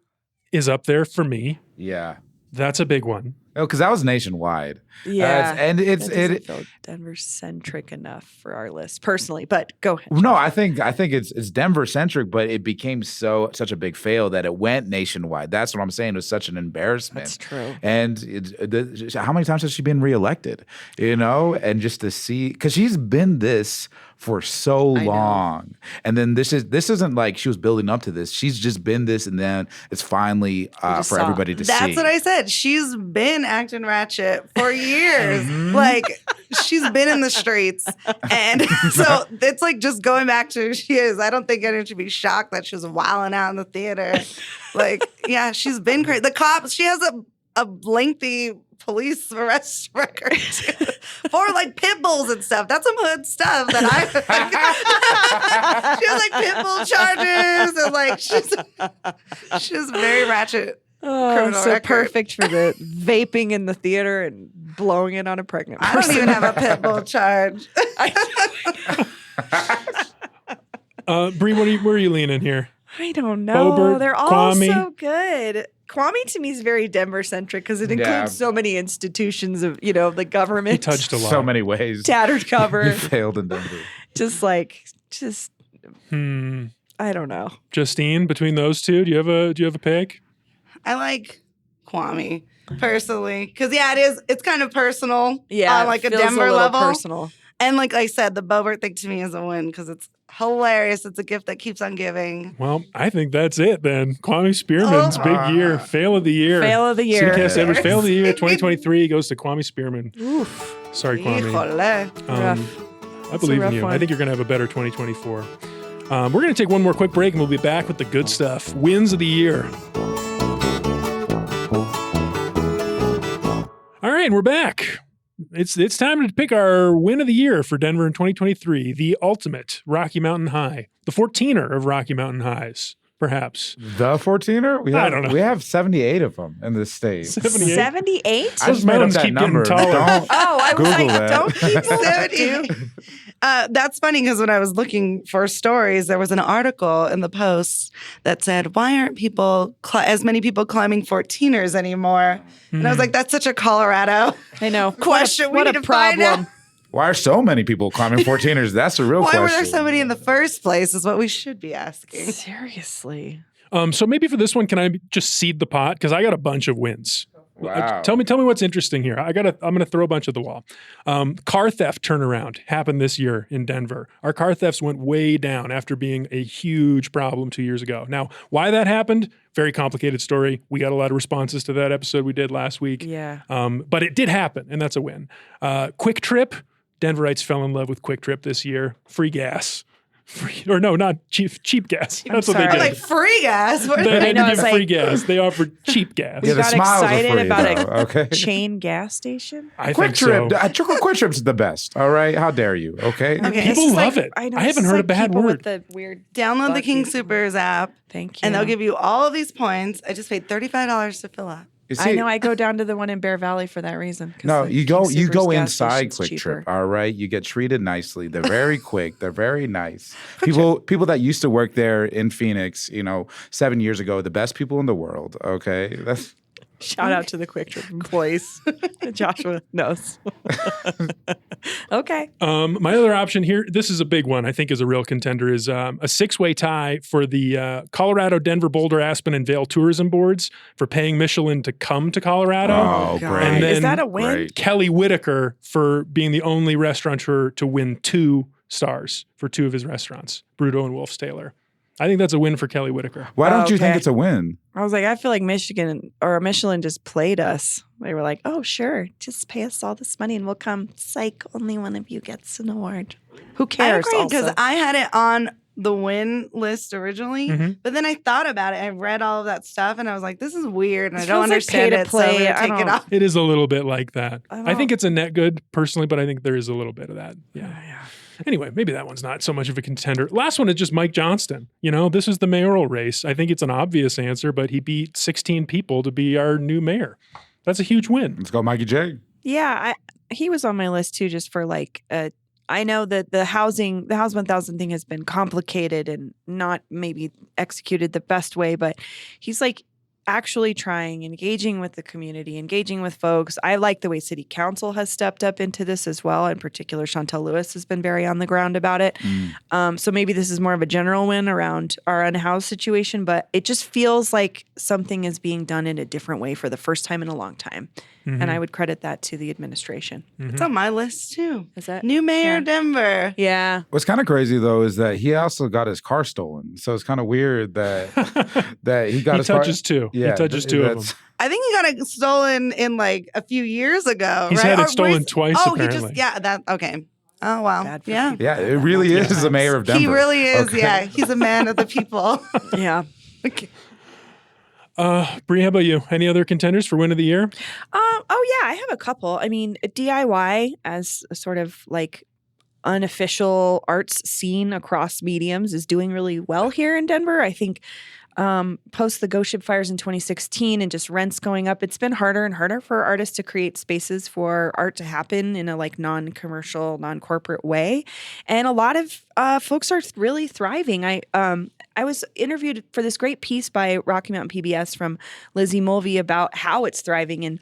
[SPEAKER 2] is up there for me.
[SPEAKER 4] Yeah.
[SPEAKER 2] That's a big one.
[SPEAKER 4] Oh, because that was nationwide.
[SPEAKER 1] yeah,
[SPEAKER 4] And
[SPEAKER 1] that doesn't feel Denver centric enough for our list personally. But go ahead.
[SPEAKER 4] No, I think it's Denver centric, but it became such a big fail that it went nationwide. That's what I'm saying. It was such an embarrassment.
[SPEAKER 1] That's true.
[SPEAKER 4] And how many times has she been reelected? And just to see, because she's been this for so long. And then this isn't like she was building up to this. She's just been this, and then it's finally for everybody to see.
[SPEAKER 3] That's what I said. She's been acting ratchet for years. Like, she's been in the streets. And so it's like just going back to who she is. I don't think anyone should be shocked that she was wilding out in the theater. Like, yeah, she's been crazy. The cops, she has a lengthy police arrest record for like pit bulls and stuff. That's some hood stuff that she has like pit bull charges and like she's very ratchet.
[SPEAKER 1] Oh, so
[SPEAKER 3] record.
[SPEAKER 1] perfect for the vaping in the theater and blowing it on a pregnant person.
[SPEAKER 3] I don't even have a pit bull charge.
[SPEAKER 2] Bree, where are you leaning here?
[SPEAKER 1] I don't know.
[SPEAKER 2] Bobert,
[SPEAKER 1] They're all
[SPEAKER 2] Kwame.
[SPEAKER 1] so good. Kwame to me is very Denver-centric because it includes so many institutions of, the government.
[SPEAKER 2] He touched a lot.
[SPEAKER 4] So many ways.
[SPEAKER 1] Tattered cover.
[SPEAKER 4] You failed in Denver.
[SPEAKER 1] I don't know.
[SPEAKER 2] Justine, between those two, do you have a pick?
[SPEAKER 3] I like Kwame personally because it's kind of personal.
[SPEAKER 1] Yeah,
[SPEAKER 3] on like a
[SPEAKER 1] feels
[SPEAKER 3] Denver
[SPEAKER 1] little
[SPEAKER 3] level.
[SPEAKER 1] personal.
[SPEAKER 3] And like I said, the Bobert thing to me is a win because it's hilarious. It's a gift that keeps on giving.
[SPEAKER 2] Well, I think that's it then. Kwame Spearman's big year, fail of the year.
[SPEAKER 1] Fail of the year.
[SPEAKER 2] CityCast Denver's fail of the year 2023 goes to Kwame Spearman.
[SPEAKER 1] Oof.
[SPEAKER 2] Sorry, Kwame.
[SPEAKER 1] Rough.
[SPEAKER 2] I believe
[SPEAKER 1] rough
[SPEAKER 2] in you.
[SPEAKER 1] one.
[SPEAKER 2] I think you're going to have a better 2024. We're going to take one more quick break and we'll be back with the good stuff. Wins of the year. All right, and we're back. It's time to pick our win of the year for Denver in 2023, the ultimate Rocky Mountain High, the 14er of Rocky Mountain Highs, perhaps.
[SPEAKER 4] The 14er?
[SPEAKER 2] I don't know.
[SPEAKER 4] We have 78 of them in this state.
[SPEAKER 1] 78?
[SPEAKER 4] I just made
[SPEAKER 2] mountains
[SPEAKER 4] up that
[SPEAKER 2] keep getting
[SPEAKER 4] number.
[SPEAKER 2] taller.
[SPEAKER 4] Don't
[SPEAKER 3] I was
[SPEAKER 4] Google
[SPEAKER 3] like,
[SPEAKER 4] that.
[SPEAKER 3] don't keep 70. That's funny because when I was looking for stories, there was an article in the Post that said, why aren't as many people climbing 14ers anymore? And I was like, that's such a Colorado
[SPEAKER 1] I know.
[SPEAKER 3] question.
[SPEAKER 1] What
[SPEAKER 3] We
[SPEAKER 1] a
[SPEAKER 3] need to find out.
[SPEAKER 1] problem.
[SPEAKER 4] Why are so many people climbing 14ers? That's a real
[SPEAKER 3] Why
[SPEAKER 4] question.
[SPEAKER 3] were there so many in the first place is what we should be asking.
[SPEAKER 1] Seriously.
[SPEAKER 2] So maybe for this one, can I just seed the pot? Because I got a bunch of wins.
[SPEAKER 4] Wow.
[SPEAKER 2] Tell me what's interesting here. I'm going to throw a bunch at the wall. Car theft turnaround happened this year in Denver. Our car thefts went way down after being a huge problem 2 years ago. Now, why that happened? Very complicated story. We got a lot of responses to that episode we did last week.
[SPEAKER 1] Yeah.
[SPEAKER 2] But it did happen, and that's a win. Quick Trip. Denverites fell in love with Quick Trip this year. Free gas. Not cheap gas. That's what they
[SPEAKER 1] sorry.
[SPEAKER 2] did.
[SPEAKER 3] Like free gas.
[SPEAKER 2] They didn't
[SPEAKER 1] know,
[SPEAKER 2] give
[SPEAKER 1] it's
[SPEAKER 2] free
[SPEAKER 1] like-
[SPEAKER 2] gas. They offered cheap gas.
[SPEAKER 4] Yeah, the
[SPEAKER 1] got
[SPEAKER 4] smiles are
[SPEAKER 1] excited
[SPEAKER 4] free,
[SPEAKER 1] about
[SPEAKER 4] though, okay?
[SPEAKER 1] Chain gas station?
[SPEAKER 2] I
[SPEAKER 4] Quick
[SPEAKER 2] think so.
[SPEAKER 4] Trip. Quick Trip's the best. All right, how dare you? Okay.
[SPEAKER 3] Okay, it's
[SPEAKER 2] People
[SPEAKER 3] just
[SPEAKER 2] love
[SPEAKER 3] like-
[SPEAKER 2] it.
[SPEAKER 1] I know.
[SPEAKER 2] I
[SPEAKER 1] it's
[SPEAKER 2] haven't
[SPEAKER 1] just
[SPEAKER 2] heard a
[SPEAKER 1] like
[SPEAKER 2] bad
[SPEAKER 1] people
[SPEAKER 2] word.
[SPEAKER 1] with the weird
[SPEAKER 3] Download the
[SPEAKER 1] bucket.
[SPEAKER 3] King Supers app.
[SPEAKER 1] Thank you.
[SPEAKER 3] And they'll give you all of these points. I just paid $35 to fill up.
[SPEAKER 4] You
[SPEAKER 1] I
[SPEAKER 4] see-
[SPEAKER 1] know. I go down to the one in Bear Valley for that reason. 'cause
[SPEAKER 4] No,
[SPEAKER 1] the
[SPEAKER 4] you
[SPEAKER 1] King
[SPEAKER 4] go
[SPEAKER 1] Soopers gas
[SPEAKER 4] inside
[SPEAKER 1] station's
[SPEAKER 4] Quick
[SPEAKER 1] cheaper.
[SPEAKER 4] Trip. All right, you get treated nicely. They're very quick. They're very nice. People that used to work there in Phoenix, 7 years ago, the best people in the world. Okay, that's
[SPEAKER 1] Shout out to the Quick Trip employees. Joshua knows. Okay.
[SPEAKER 2] My other option here, this is a big one, I think is a real contender, is a 6-way tie for the Colorado, Denver, Boulder, Aspen, and Vail tourism boards for paying Michelin to come to Colorado.
[SPEAKER 4] oh
[SPEAKER 1] God.
[SPEAKER 4] great.
[SPEAKER 2] And then-
[SPEAKER 1] Is that a win?
[SPEAKER 4] Great.
[SPEAKER 2] Kelly Whitaker for being the only restaurateur to win 2 stars for 2 of his restaurants, Bruto and Wolf's Taylor. I think that's a win for Kelly Whitaker.
[SPEAKER 4] Why don't you think
[SPEAKER 1] Okay.
[SPEAKER 4] it's a win?
[SPEAKER 1] I was like, I feel like Michelin just played us. They were like, oh, sure. Just pay us all this money and we'll come. Psych, only one of you gets an award. Who
[SPEAKER 3] I
[SPEAKER 1] cares?
[SPEAKER 3] agree because
[SPEAKER 1] also?
[SPEAKER 3] I had it on the win list originally,
[SPEAKER 2] Mhm.
[SPEAKER 3] but then I thought about it. I read all of that stuff and I was like, this is weird and I
[SPEAKER 1] This
[SPEAKER 3] don't
[SPEAKER 1] feels like
[SPEAKER 3] understand
[SPEAKER 1] pay to
[SPEAKER 3] it. So I'm
[SPEAKER 1] play.
[SPEAKER 3] going to
[SPEAKER 1] I
[SPEAKER 3] take it
[SPEAKER 1] don't-
[SPEAKER 3] off.
[SPEAKER 2] It is a little bit like that.
[SPEAKER 1] I
[SPEAKER 2] I think
[SPEAKER 1] don't-
[SPEAKER 2] it's a net good personally, but I think there is a little bit of that. Yeah. Anyway, maybe that one's not so much of a contender. Last one is just Mike Johnston. This is the mayoral race. I think it's an obvious answer, but he beat 16 people to be our new mayor. That's a huge win.
[SPEAKER 4] Let's go, Mikey J.
[SPEAKER 1] Yeah, he was on my list too, just for like, I know that the House 1000 thing has been complicated and not maybe executed the best way, but he's like actually trying, engaging with the community, engaging with folks. I like the way City Council has stepped up into this as well. In particular, Chantel Lewis has been very on the ground about it. So maybe this is more of a general win around our unhoused situation, but it just feels like something is being done in a different way for the first time in a long time. And I would credit that to the administration.
[SPEAKER 3] It's on my list too.
[SPEAKER 1] Is that
[SPEAKER 3] New mayor
[SPEAKER 1] yeah.
[SPEAKER 3] Denver?
[SPEAKER 1] Yeah.
[SPEAKER 4] What's kind of crazy though is that he also got his car stolen. So it's kind of weird that he got his car.
[SPEAKER 2] He touches two of them.
[SPEAKER 3] I think he got it stolen in like a few years ago.
[SPEAKER 2] He's
[SPEAKER 3] right?
[SPEAKER 2] had it stolen twice.
[SPEAKER 3] Oh,
[SPEAKER 2] apparently.
[SPEAKER 3] Okay. Oh wow.
[SPEAKER 1] Bad for
[SPEAKER 3] Yeah.
[SPEAKER 1] people.
[SPEAKER 4] Yeah, it really is the mayor of Denver.
[SPEAKER 3] He really is.
[SPEAKER 4] Okay.
[SPEAKER 3] Yeah, he's a man of the people.
[SPEAKER 1] Yeah.
[SPEAKER 2] Bree, how about you? Any other contenders for win of the year?
[SPEAKER 1] Oh yeah, I have a couple. I mean, DIY as a sort of like unofficial arts scene across mediums is doing really well here in Denver. I think post the Ghost Ship fires in 2016 and just rents going up, it's been harder and harder for artists to create spaces for art to happen in a like non-commercial, non-corporate way. And a lot of folks are really thriving. I was interviewed for this great piece by Rocky Mountain PBS from Lizzie Mulvey about how it's thriving.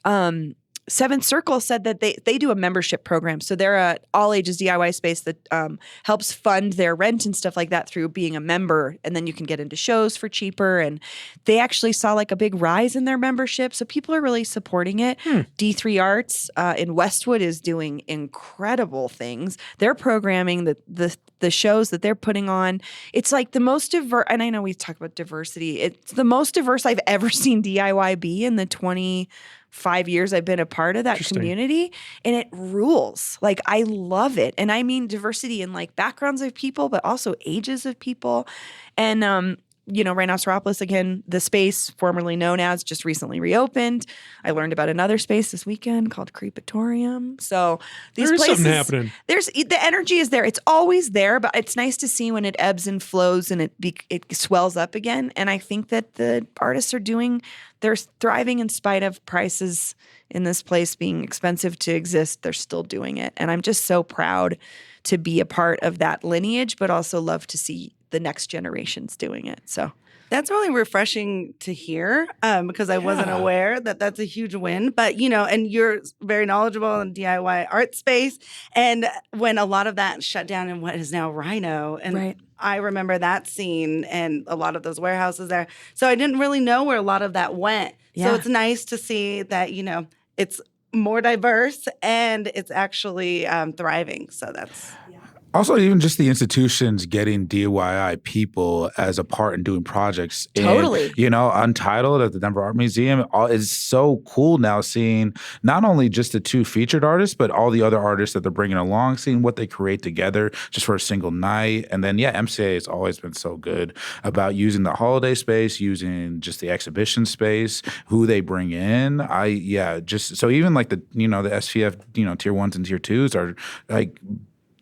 [SPEAKER 1] And Seventh Circle said that they do a membership program. So they're a all-ages DIY space that helps fund their rent and stuff like that through being a member. And then you can get into shows for cheaper. And they actually saw like a big rise in their membership. So people are really supporting it. D3 Arts in Westwood is doing incredible things. They're programming the shows that they're putting on. It's like the most diverse, and I know we talk about diversity. It's the most diverse I've ever seen DIY be in the 25 years I've been a part of that community, and it rules. Like, I love it. And I mean diversity in like backgrounds of people, but also ages of people. And, Rhinoceropolis, again, the space formerly known as, just recently reopened. I learned about another space this weekend called Creepatorium. So these
[SPEAKER 2] There's
[SPEAKER 1] places,
[SPEAKER 2] something happening.
[SPEAKER 1] The energy is there. It's always there, but it's nice to see when it ebbs and flows and it swells up again. And I think that the artists they're thriving in spite of prices in this place being expensive to exist. They're still doing it. And I'm just so proud to be a part of that lineage, but also love to see the next generations doing it. So
[SPEAKER 3] That's really refreshing to hear because I wasn't aware that that's a huge win. But, and you're very knowledgeable in DIY art space. And when a lot of that shut down in what is now Rhino, and
[SPEAKER 1] right.
[SPEAKER 3] I remember that scene and a lot of those warehouses there. So I didn't really know where a lot of that went.
[SPEAKER 1] Yeah.
[SPEAKER 3] So it's nice to see that, it's more diverse and it's actually thriving. So that's...
[SPEAKER 4] Also, even just the institutions getting DIY people as a part in doing projects.
[SPEAKER 1] Totally.
[SPEAKER 4] Untitled at the Denver Art Museum is so cool now seeing not only just the two featured artists, but all the other artists that they're bringing along, seeing what they create together just for a single night. And then, MCA has always been so good about using the holiday space, using just the exhibition space, who they bring in. So even like the SPF, tier 1s and tier 2s are like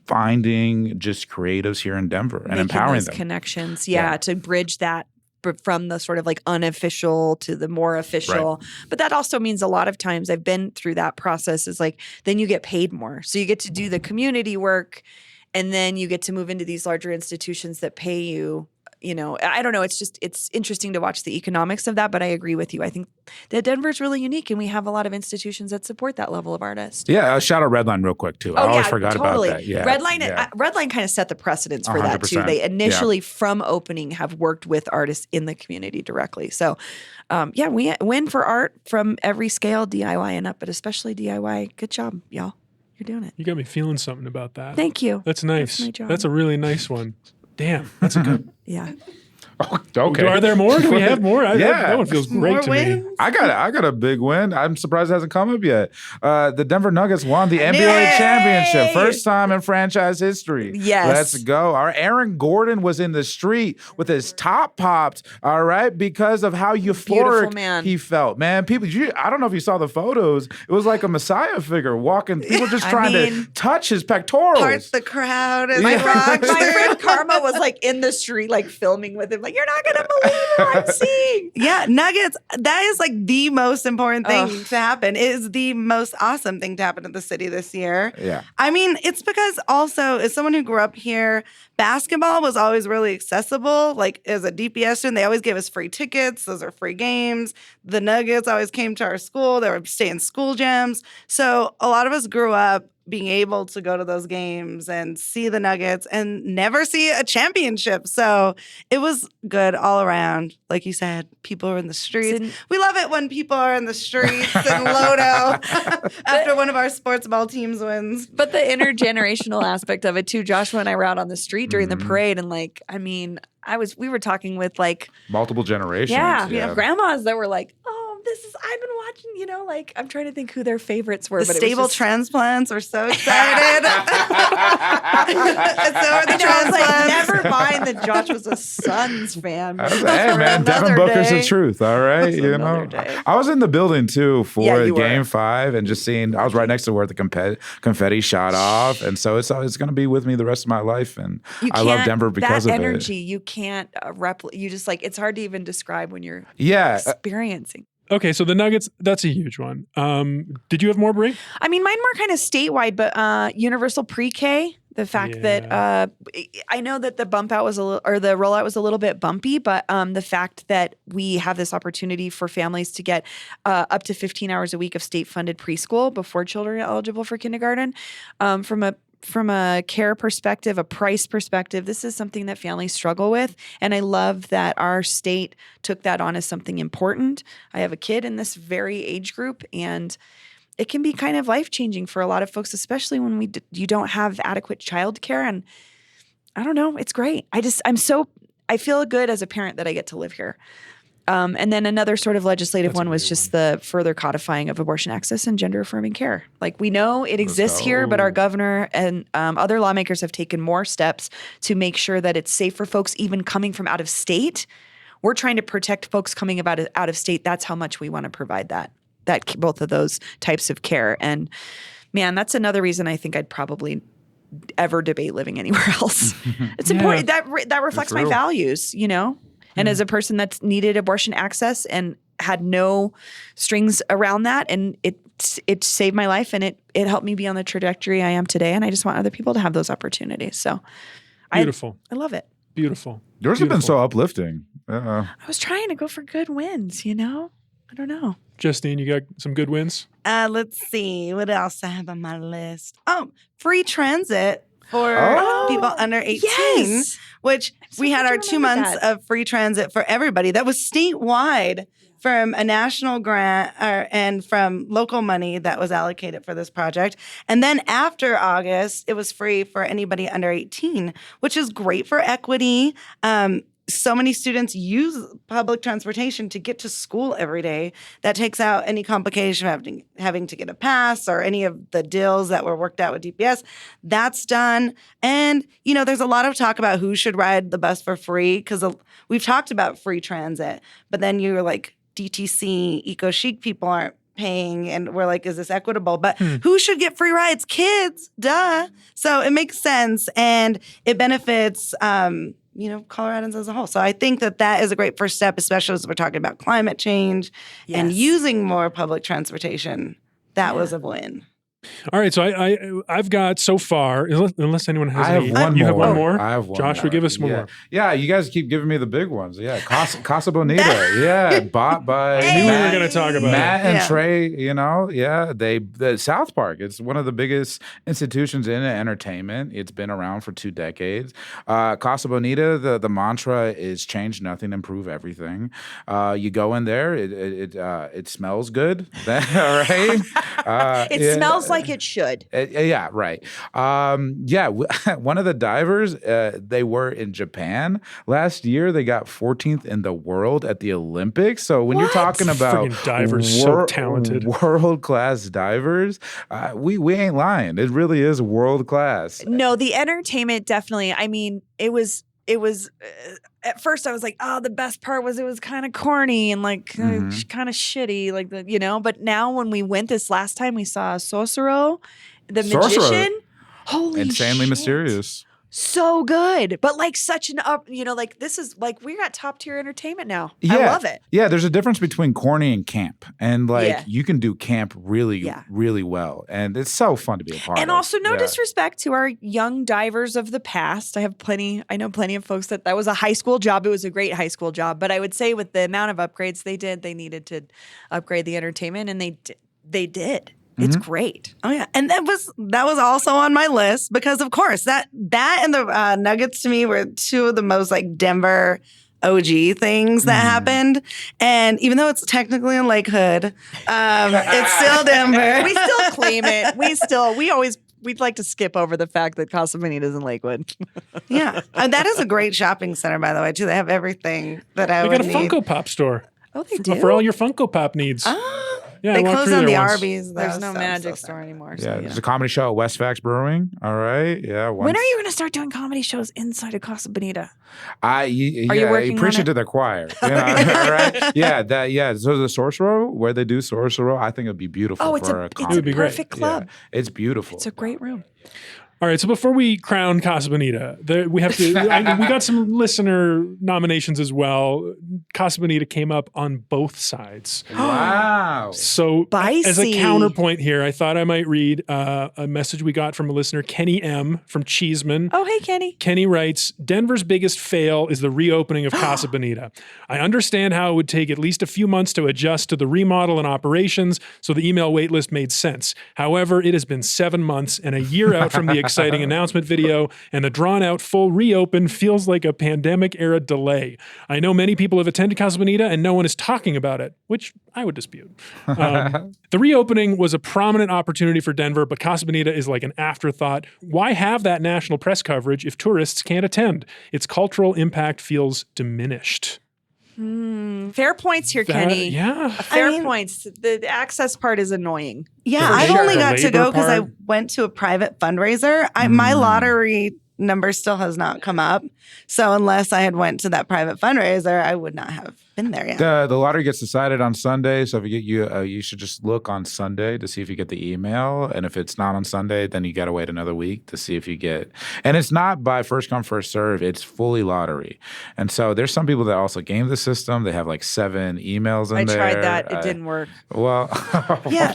[SPEAKER 4] finding just creatives here in Denver and
[SPEAKER 1] making
[SPEAKER 4] empowering
[SPEAKER 1] those
[SPEAKER 4] them.
[SPEAKER 1] Connections, to bridge that from the sort of like unofficial to the more official. Right. But that also means a lot of times I've been through that process is like, then you get paid more. So you get to do the community work and then you get to move into these larger institutions that pay you. I don't know. It's interesting to watch the economics of that, but I agree with you. I think that Denver's really unique and we have a lot of institutions that support that level of artist.
[SPEAKER 4] Yeah, shout out Redline real quick too. I always forgot about that. Yeah.
[SPEAKER 1] Redline kind of set the precedence for 100%. That too. They initially from opening have worked with artists in the community directly. So we win for art from every scale, DIY and up, but especially DIY. Good job, y'all. You're doing it.
[SPEAKER 2] You got me feeling something about that.
[SPEAKER 1] Thank you.
[SPEAKER 2] That's nice.
[SPEAKER 1] That's my job.
[SPEAKER 2] That's a really nice one. Damn, that's a good.
[SPEAKER 1] Yeah.
[SPEAKER 4] Oh, okay.
[SPEAKER 2] Are there more? Do we have more? That one feels great
[SPEAKER 3] more
[SPEAKER 2] to
[SPEAKER 3] wins?
[SPEAKER 2] me.
[SPEAKER 4] I got a big win. I'm surprised it hasn't come up yet. The Denver Nuggets won the NBA championship. First time in franchise history.
[SPEAKER 1] Yes.
[SPEAKER 4] Let's go. Our Aaron Gordon was in the street with his top popped, all right, because of how euphoric he felt. Man, people, I don't know if you saw the photos. It was like a Messiah figure walking. People just trying to touch his pectorals.
[SPEAKER 3] Part the crowd. And
[SPEAKER 1] my friend Karma was like in the street, like filming with him. Like, you're not going to believe what I'm seeing.
[SPEAKER 3] Yeah, Nuggets, that is like the most important thing to happen. It is the most awesome thing to happen to the city this year.
[SPEAKER 4] Yeah.
[SPEAKER 3] I mean, it's because also, as someone who grew up here, basketball was always really accessible. Like, as a DPS student, they always gave us free tickets. Those are free games. The Nuggets always came to our school. They would stay in school gyms. So a lot of us grew up being able to go to those games and see the Nuggets and never see a championship. So it was good all around. Like you said, people are in the streets. We love it when people are in the streets in Lodo after one of our sports ball teams wins.
[SPEAKER 5] But the intergenerational aspect of it too. Joshua and I were out on the street during the parade, and we were talking with
[SPEAKER 4] multiple generations.
[SPEAKER 5] Yeah, grandmas that were like, oh, I've been watching, I'm trying to think who their favorites were.
[SPEAKER 3] The stable transplants were so excited. And so were the transplants.
[SPEAKER 5] Never mind that Josh was a Suns fan.
[SPEAKER 4] Hey, man, Devin Booker's the truth, all right? I was in the building, too, for Game 5 and just seeing, I was right next to where the confetti shot off. And so it's going to be with me the rest of my life. And I love Denver because of it.
[SPEAKER 5] That energy, you can't replicate. You just it's hard to even describe when you're experiencing.
[SPEAKER 2] Okay, so the Nuggets, that's a huge one. Did you have more, Brie?
[SPEAKER 5] I mean, mine were kind of statewide, but universal pre-K, the fact that I know that the bump out was the rollout was a little bit bumpy, but the fact that we have this opportunity for families to get up to 15 hours a week of state-funded preschool before children are eligible for kindergarten, from a care perspective, a price perspective, this is something that families struggle with. And I love that our state took that on as something important. I have a kid in this very age group, and it can be kind of life-changing for a lot of folks, especially when you don't have adequate childcare. And I don't know, it's great. I feel good as a parent that I get to live here. And then another sort of legislative one was just the further codifying of abortion access and gender-affirming care. We know it exists here, but our governor and other lawmakers have taken more steps to make sure that it's safe for folks even coming from out of state. We're trying to protect folks coming out of state. That's how much we want to provide that both of those types of care. And man, that's another reason I think I'd probably ever debate living anywhere else. It's important. That reflects my values, And as a person that's needed abortion access and had no strings around that, and it saved my life, and it helped me be on the trajectory I am today. And I just want other people to have those opportunities. So
[SPEAKER 2] beautiful.
[SPEAKER 5] I love it.
[SPEAKER 2] Beautiful.
[SPEAKER 4] Yours have been so uplifting.
[SPEAKER 5] I was trying to go for good wins, I don't know.
[SPEAKER 2] Justine, you got some good wins?
[SPEAKER 3] Let's see. What else I have on my list? Oh, free transit for people under 18, which we had our 2 months of free transit for everybody. That was statewide from a national grant and from local money that was allocated for this project. And then after August, it was free for anybody under 18, which is great for equity. So many students use public transportation to get to school every day. That takes out any complication of having to get a pass or any of the deals that were worked out with DPS. That's done. And, there's a lot of talk about who should ride the bus for free, because we've talked about free transit, but then you're like, DTC, eco-chic people aren't paying, and we're like, is this equitable? But who should get free rides? Kids, duh. So it makes sense, and it benefits Coloradans as a whole. So I think that is a great first step, especially as we're talking about climate change and using more public transportation. That was a win.
[SPEAKER 2] All right, so I've got so far, unless anyone has
[SPEAKER 4] I have
[SPEAKER 2] any.
[SPEAKER 4] one
[SPEAKER 2] you
[SPEAKER 4] more.
[SPEAKER 2] have one more?
[SPEAKER 4] I have one
[SPEAKER 2] Joshua,
[SPEAKER 4] more.
[SPEAKER 2] give us more.
[SPEAKER 4] Yeah, you guys keep giving me the big ones. Yeah, Casa Bonita. Bought by
[SPEAKER 2] I knew we were going to talk about
[SPEAKER 4] Matt
[SPEAKER 2] it.
[SPEAKER 4] and Trey. The South Park. It's one of the biggest institutions in entertainment. It's been around for 2 decades. Casa Bonita. The mantra is change nothing, improve everything. You go in there. It smells good. All right.
[SPEAKER 5] It smells like it should.
[SPEAKER 4] Yeah, right. One of the divers, they were in Japan last year. They got 14th in the world at the Olympics. So when you're talking about
[SPEAKER 2] friggin' divers, so talented,
[SPEAKER 4] world-class divers, we ain't lying. It really is world class.
[SPEAKER 5] No, the entertainment definitely. I mean, it was. At first, I was like, "Oh, the best part was it was kind of corny and kind of shitty, But now, when we went this last time, we saw Sorcerer, the magician. Holy
[SPEAKER 4] insanely
[SPEAKER 5] shit.
[SPEAKER 4] mysterious.
[SPEAKER 5] So good, but such an up. This is we got top tier entertainment now.
[SPEAKER 4] Yeah.
[SPEAKER 5] I love it.
[SPEAKER 4] Yeah, there's a difference between corny and camp, and you can do camp really, really well, and it's so fun to be a part of.
[SPEAKER 5] And also, no disrespect to our young divers of the past. I know plenty of folks that was a high school job. It was a great high school job, but I would say with the amount of upgrades they needed to upgrade the entertainment, and they did. It's great.
[SPEAKER 3] Oh yeah, and that was also on my list because of course that and the nuggets to me were two of the most like Denver OG things that happened. And even though it's technically in Lake Hood, it's still Denver.
[SPEAKER 5] We still claim it. We'd like to skip over the fact that Casa Bonita's in Lakewood.
[SPEAKER 3] Yeah, that is a great shopping center, by the way. Too, they have everything that I would
[SPEAKER 2] They got a
[SPEAKER 3] need.
[SPEAKER 2] Funko Pop store.
[SPEAKER 5] Oh, they do?
[SPEAKER 2] For all your Funko Pop needs. Yeah, I
[SPEAKER 3] They
[SPEAKER 2] walked
[SPEAKER 3] closed
[SPEAKER 2] through
[SPEAKER 3] down
[SPEAKER 2] there
[SPEAKER 3] the
[SPEAKER 2] once.
[SPEAKER 3] Arby's.
[SPEAKER 5] There's
[SPEAKER 3] though,
[SPEAKER 5] no
[SPEAKER 3] so I'm
[SPEAKER 5] magic
[SPEAKER 3] so
[SPEAKER 5] store
[SPEAKER 3] sad.
[SPEAKER 5] anymore.
[SPEAKER 4] Yeah,
[SPEAKER 5] So,
[SPEAKER 4] there's a comedy show at Westfax Brewing. All right. Yeah.
[SPEAKER 5] When are you going to start doing comedy shows inside of Casa Bonita?
[SPEAKER 4] Are
[SPEAKER 5] you working
[SPEAKER 4] preach
[SPEAKER 5] on
[SPEAKER 4] it to the choir. You know, all right. Yeah. So the Sorcerer, where they do Sorcerer, I think it'd be beautiful
[SPEAKER 5] Oh,
[SPEAKER 4] for a
[SPEAKER 5] it's
[SPEAKER 4] comedy.
[SPEAKER 5] a
[SPEAKER 2] It'd be great.
[SPEAKER 5] perfect club.
[SPEAKER 4] Yeah, it's beautiful.
[SPEAKER 5] It's a great room.
[SPEAKER 2] All right, so before we crown Casa Bonita, we have to. We got some listener nominations as well. Casa Bonita came up on both sides.
[SPEAKER 4] Wow.
[SPEAKER 2] So, as a
[SPEAKER 5] Spicy.
[SPEAKER 2] counterpoint here, I thought I might read a message we got from a listener, Kenny M. from Cheeseman.
[SPEAKER 5] Oh, hey, Kenny.
[SPEAKER 2] Kenny writes, Denver's biggest fail is the reopening of Casa Bonita. I understand how it would take at least a few months to adjust to the remodel and operations, so the email waitlist made sense. However, it has been 7 months and a year out from the exciting announcement video, and the drawn-out full reopen feels like a pandemic-era delay. I know many people have attended Casa Bonita, and no one is talking about it, which I would dispute. The reopening was a prominent opportunity for Denver, but Casa Bonita is like an afterthought. Why have that national press coverage if tourists can't attend? Its cultural impact feels diminished.
[SPEAKER 5] Fair points here, Kenny.
[SPEAKER 2] Yeah.
[SPEAKER 5] Fair points. The access part is annoying.
[SPEAKER 3] Yeah,
[SPEAKER 2] For
[SPEAKER 3] I've
[SPEAKER 2] sure.
[SPEAKER 3] only
[SPEAKER 2] The
[SPEAKER 3] got to
[SPEAKER 2] labor
[SPEAKER 3] go because I
[SPEAKER 2] part.
[SPEAKER 3] went to a private fundraiser. My lottery number still has not come up. So unless I had went to that private fundraiser, I would not have been there yet.
[SPEAKER 4] The lottery gets decided on Sunday, so if you should just look on Sunday to see if you get the email, and if it's not on Sunday, then you got to wait another week to see if you get. And it's not by first come first serve; it's fully lottery. And so there's some people that also game the system. They have like 7 emails in
[SPEAKER 5] I
[SPEAKER 4] there.
[SPEAKER 5] tried that. It didn't work.
[SPEAKER 4] Well,
[SPEAKER 3] Yeah.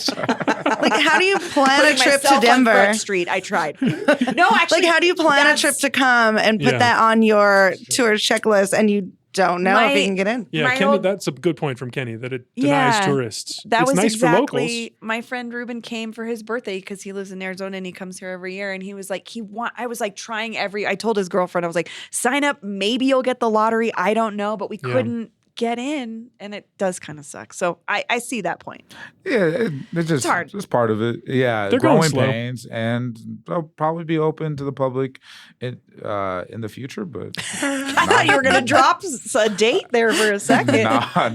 [SPEAKER 3] Like, how do you plan a
[SPEAKER 5] Putting
[SPEAKER 3] trip to
[SPEAKER 5] myself on
[SPEAKER 3] Denver?
[SPEAKER 5] Front Street. I tried. No, actually.
[SPEAKER 3] Like, how do you plan a trip to come and put
[SPEAKER 2] Yeah.
[SPEAKER 3] that on your tour checklist and you don't know if you can get in?
[SPEAKER 2] Yeah,
[SPEAKER 5] My
[SPEAKER 2] Kenny,
[SPEAKER 5] old-
[SPEAKER 2] that's a good point from Kenny, that it denies
[SPEAKER 5] Yeah.
[SPEAKER 2] tourists.
[SPEAKER 5] That
[SPEAKER 2] it's
[SPEAKER 5] was
[SPEAKER 2] nice for locals.
[SPEAKER 5] exactly my friend Ruben came for his birthday because he lives in Arizona and he comes here every year. And he was like, I was like trying I told his girlfriend, I was like, sign up. Maybe you'll get the lottery. I don't know, but we couldn't get in, and it does kind of suck. So I see that point.
[SPEAKER 4] yeah, it's just
[SPEAKER 5] hard.
[SPEAKER 4] It's part of it. Yeah,
[SPEAKER 2] They're going
[SPEAKER 4] growing
[SPEAKER 2] slow.
[SPEAKER 4] pains, and they'll probably be open to the public in the future. But
[SPEAKER 5] I thought you were going to drop a date there for a second.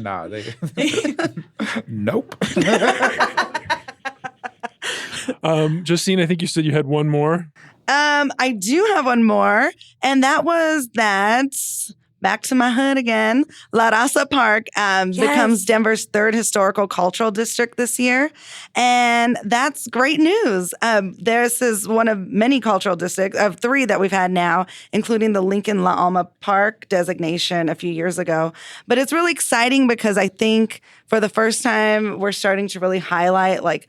[SPEAKER 4] nah, nope.
[SPEAKER 2] Justine, I think you said you had one more.
[SPEAKER 3] I do have one more, and that was that. Back to my hood again. La Raza Park becomes Denver's 3rd historical cultural district this year. And that's great news. This is one of many cultural districts, of 3 that we've had now, including the Lincoln La Alma Park designation a few years ago. But it's really exciting because I think for the first time, we're starting to really highlight like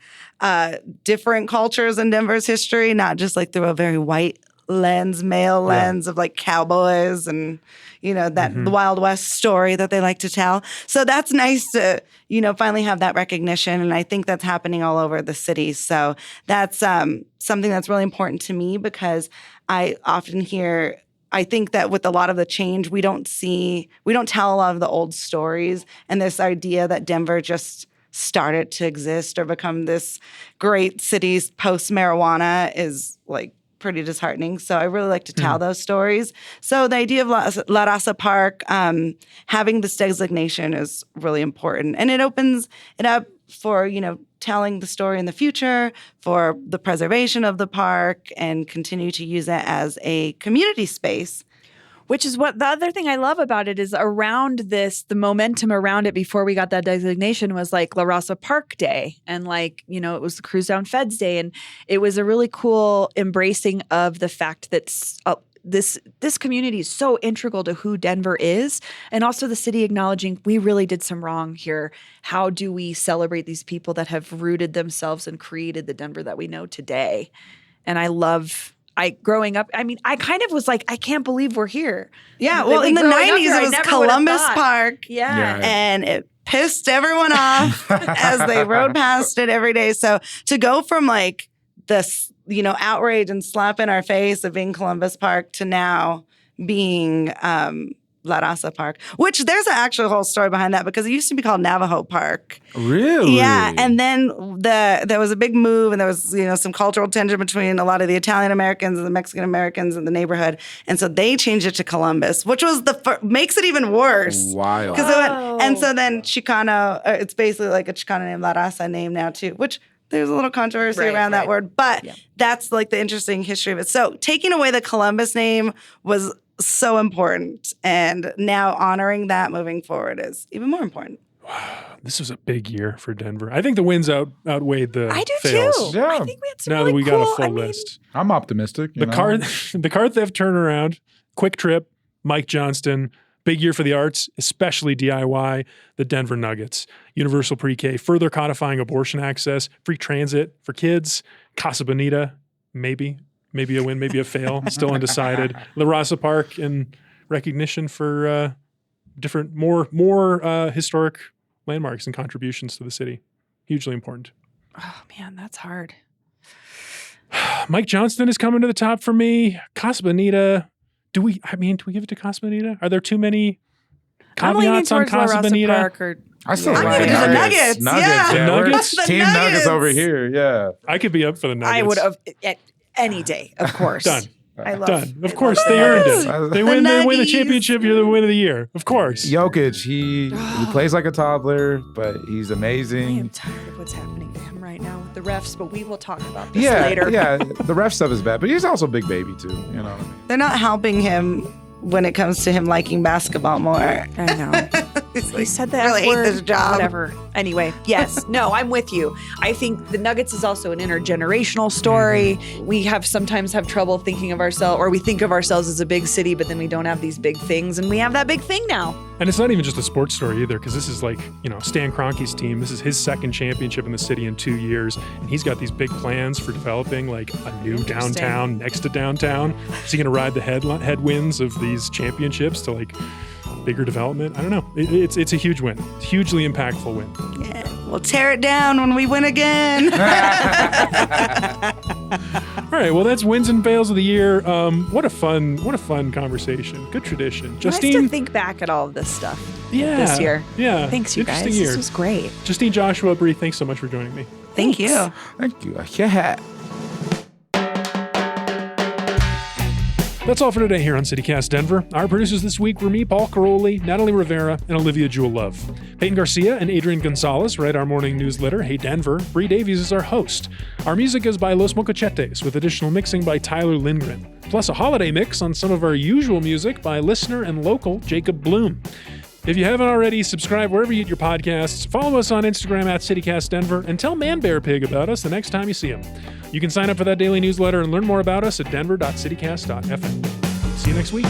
[SPEAKER 3] different cultures in Denver's history, not just like through a very white lens, male lens of like cowboys and, you know, that the Wild West story that they like to tell. So that's nice to, you know, finally have that recognition. And I think that's happening all over the city. So that's something that's really important to me because I often hear, I think that with a lot of the change, we don't tell a lot of the old stories. And this idea that Denver just started to exist or become this great city post marijuana is like pretty disheartening. So I really like to tell those stories. So the idea of La Raza Park having this designation is really important. And it opens it up for, you know, telling the story in the future, for the preservation of the park, and continue to use it as a community space.
[SPEAKER 5] Which is what the other thing I love about it is around this, the momentum around it before we got that designation was like La Raza Park Day. And like, you know, it was the Cruise Down Feds Day. And it was a really cool embracing of the fact that this community is so integral to who Denver is. And also the city acknowledging we really did some wrong here. How do we celebrate these people that have rooted themselves and created the Denver that we know today? And growing up, I mean, I kind of was like, I can't believe we're here.
[SPEAKER 3] Yeah,
[SPEAKER 5] Like,
[SPEAKER 3] well, in the
[SPEAKER 5] growing up
[SPEAKER 3] 90s,
[SPEAKER 5] here, I
[SPEAKER 3] it was
[SPEAKER 5] never would've
[SPEAKER 3] Columbus
[SPEAKER 5] thought.
[SPEAKER 3] Park.
[SPEAKER 5] Yeah.
[SPEAKER 3] And it pissed everyone off as they rode past it every day. So to go from like this, outrage and slap in our face of being Columbus Park to now being La Raza Park, which there's an actual whole story behind that because it used to be called Navajo Park.
[SPEAKER 4] Really?
[SPEAKER 3] Yeah. And then there was a big move and there was, some cultural tension between a lot of the Italian Americans and the Mexican Americans in the neighborhood. And so they changed it to Columbus, which was makes it even worse.
[SPEAKER 4] Wild.
[SPEAKER 3] And so then Chicano, it's basically like a Chicano named La Raza name now too, which there's a little controversy around that word, but that's like the interesting history of it. So taking away the Columbus name was so important, and now honoring that moving forward is even more important.
[SPEAKER 2] Wow, this was a big year for Denver. I think the wins outweighed the
[SPEAKER 5] I do
[SPEAKER 2] fails.
[SPEAKER 5] too.
[SPEAKER 4] Yeah.
[SPEAKER 5] I think we had some
[SPEAKER 2] Now
[SPEAKER 5] really
[SPEAKER 2] that we
[SPEAKER 5] cool,
[SPEAKER 2] got a full list.
[SPEAKER 4] I'm optimistic.
[SPEAKER 2] The car theft turnaround, Quick Trip, Mike Johnston, big year for the arts, especially DIY, the Denver Nuggets, universal pre-K, further codifying abortion access, free transit for kids, Casa Bonita, maybe a win, maybe a fail, still undecided. La Raza Park and recognition for different, more historic landmarks and contributions to the city. Hugely important.
[SPEAKER 5] Oh man, that's hard.
[SPEAKER 2] Mike Johnston is coming to the top for me. Casa Bonita. Do we give it to Casa Bonita? Are there too many caveats on Casa Bonita?
[SPEAKER 4] I still
[SPEAKER 3] I'm
[SPEAKER 4] like
[SPEAKER 3] gonna
[SPEAKER 4] the
[SPEAKER 3] do the
[SPEAKER 4] Nuggets.
[SPEAKER 3] Nuggets. Yeah.
[SPEAKER 2] The
[SPEAKER 4] we're
[SPEAKER 2] Nuggets?
[SPEAKER 3] The
[SPEAKER 4] Team
[SPEAKER 3] Nuggets.
[SPEAKER 4] Nuggets over here. Yeah.
[SPEAKER 2] I could be up for the Nuggets.
[SPEAKER 5] I would have any day, of course.
[SPEAKER 2] Done.
[SPEAKER 5] I love.
[SPEAKER 2] Done. Of
[SPEAKER 5] I
[SPEAKER 2] course,
[SPEAKER 5] love
[SPEAKER 2] they
[SPEAKER 5] the
[SPEAKER 2] earned
[SPEAKER 5] Nuggets.
[SPEAKER 2] it. They win the
[SPEAKER 3] Nuggies.
[SPEAKER 2] championship. You're the win of the year. Of course.
[SPEAKER 4] Jokic, he plays like a toddler, but he's
[SPEAKER 5] I am
[SPEAKER 4] amazing.
[SPEAKER 5] tired of what's happening to him right now with the refs, but we will talk about this
[SPEAKER 4] Yeah,
[SPEAKER 5] later.
[SPEAKER 4] yeah. The ref stuff is bad, but he's also a big baby too. You know what I mean?
[SPEAKER 3] They're not helping him when it comes to him liking basketball more.
[SPEAKER 5] I know. He said that
[SPEAKER 3] really hate
[SPEAKER 5] word,
[SPEAKER 3] this job.
[SPEAKER 5] Whatever. Anyway, yes. No, I'm with you. I think the Nuggets is also an intergenerational story. We sometimes have trouble thinking of ourselves, or we think of ourselves as a big city, but then we don't have these big things, and we have that big thing now.
[SPEAKER 2] And it's not even just a sports story either, because this is like, Stan Kroenke's team. This is his second championship in the city in 2 years. And he's got these big plans for developing like a new downtown next to downtown. Is he going to ride the headwinds of these championships to like bigger development? I don't know. It's a huge win. Hugely impactful win.
[SPEAKER 3] Yeah, we'll tear it down when we win again.
[SPEAKER 2] All right. Well, that's wins and fails of the year. What a fun conversation. Good tradition.
[SPEAKER 5] Nice
[SPEAKER 2] Justine,
[SPEAKER 5] to think back at all of this stuff
[SPEAKER 2] yeah,
[SPEAKER 5] this year.
[SPEAKER 2] Yeah.
[SPEAKER 5] Thanks, you guys.
[SPEAKER 2] Interesting year.
[SPEAKER 5] This was great.
[SPEAKER 2] Justine, Joshua, Bree, thanks so much for joining me.
[SPEAKER 3] Thank you.
[SPEAKER 4] Thank you. Yeah.
[SPEAKER 2] That's all for today here on CityCast Denver. Our producers this week were me, Paul Caroli, Natalie Rivera, and Olivia Jewel Love. Peyton Garcia and Adrian Gonzalez write our morning newsletter, Hey Denver. Bree Davies is our host. Our music is by Los Mocochetes, with additional mixing by Tyler Lindgren. Plus a holiday mix on some of our usual music by listener and local Jacob Bloom. If you haven't already, subscribe wherever you get your podcasts, follow us on Instagram at CityCast Denver, and tell Man Bear Pig about us the next time you see him. You can sign up for that daily newsletter and learn more about us at denver.citycast.fm. See you next week.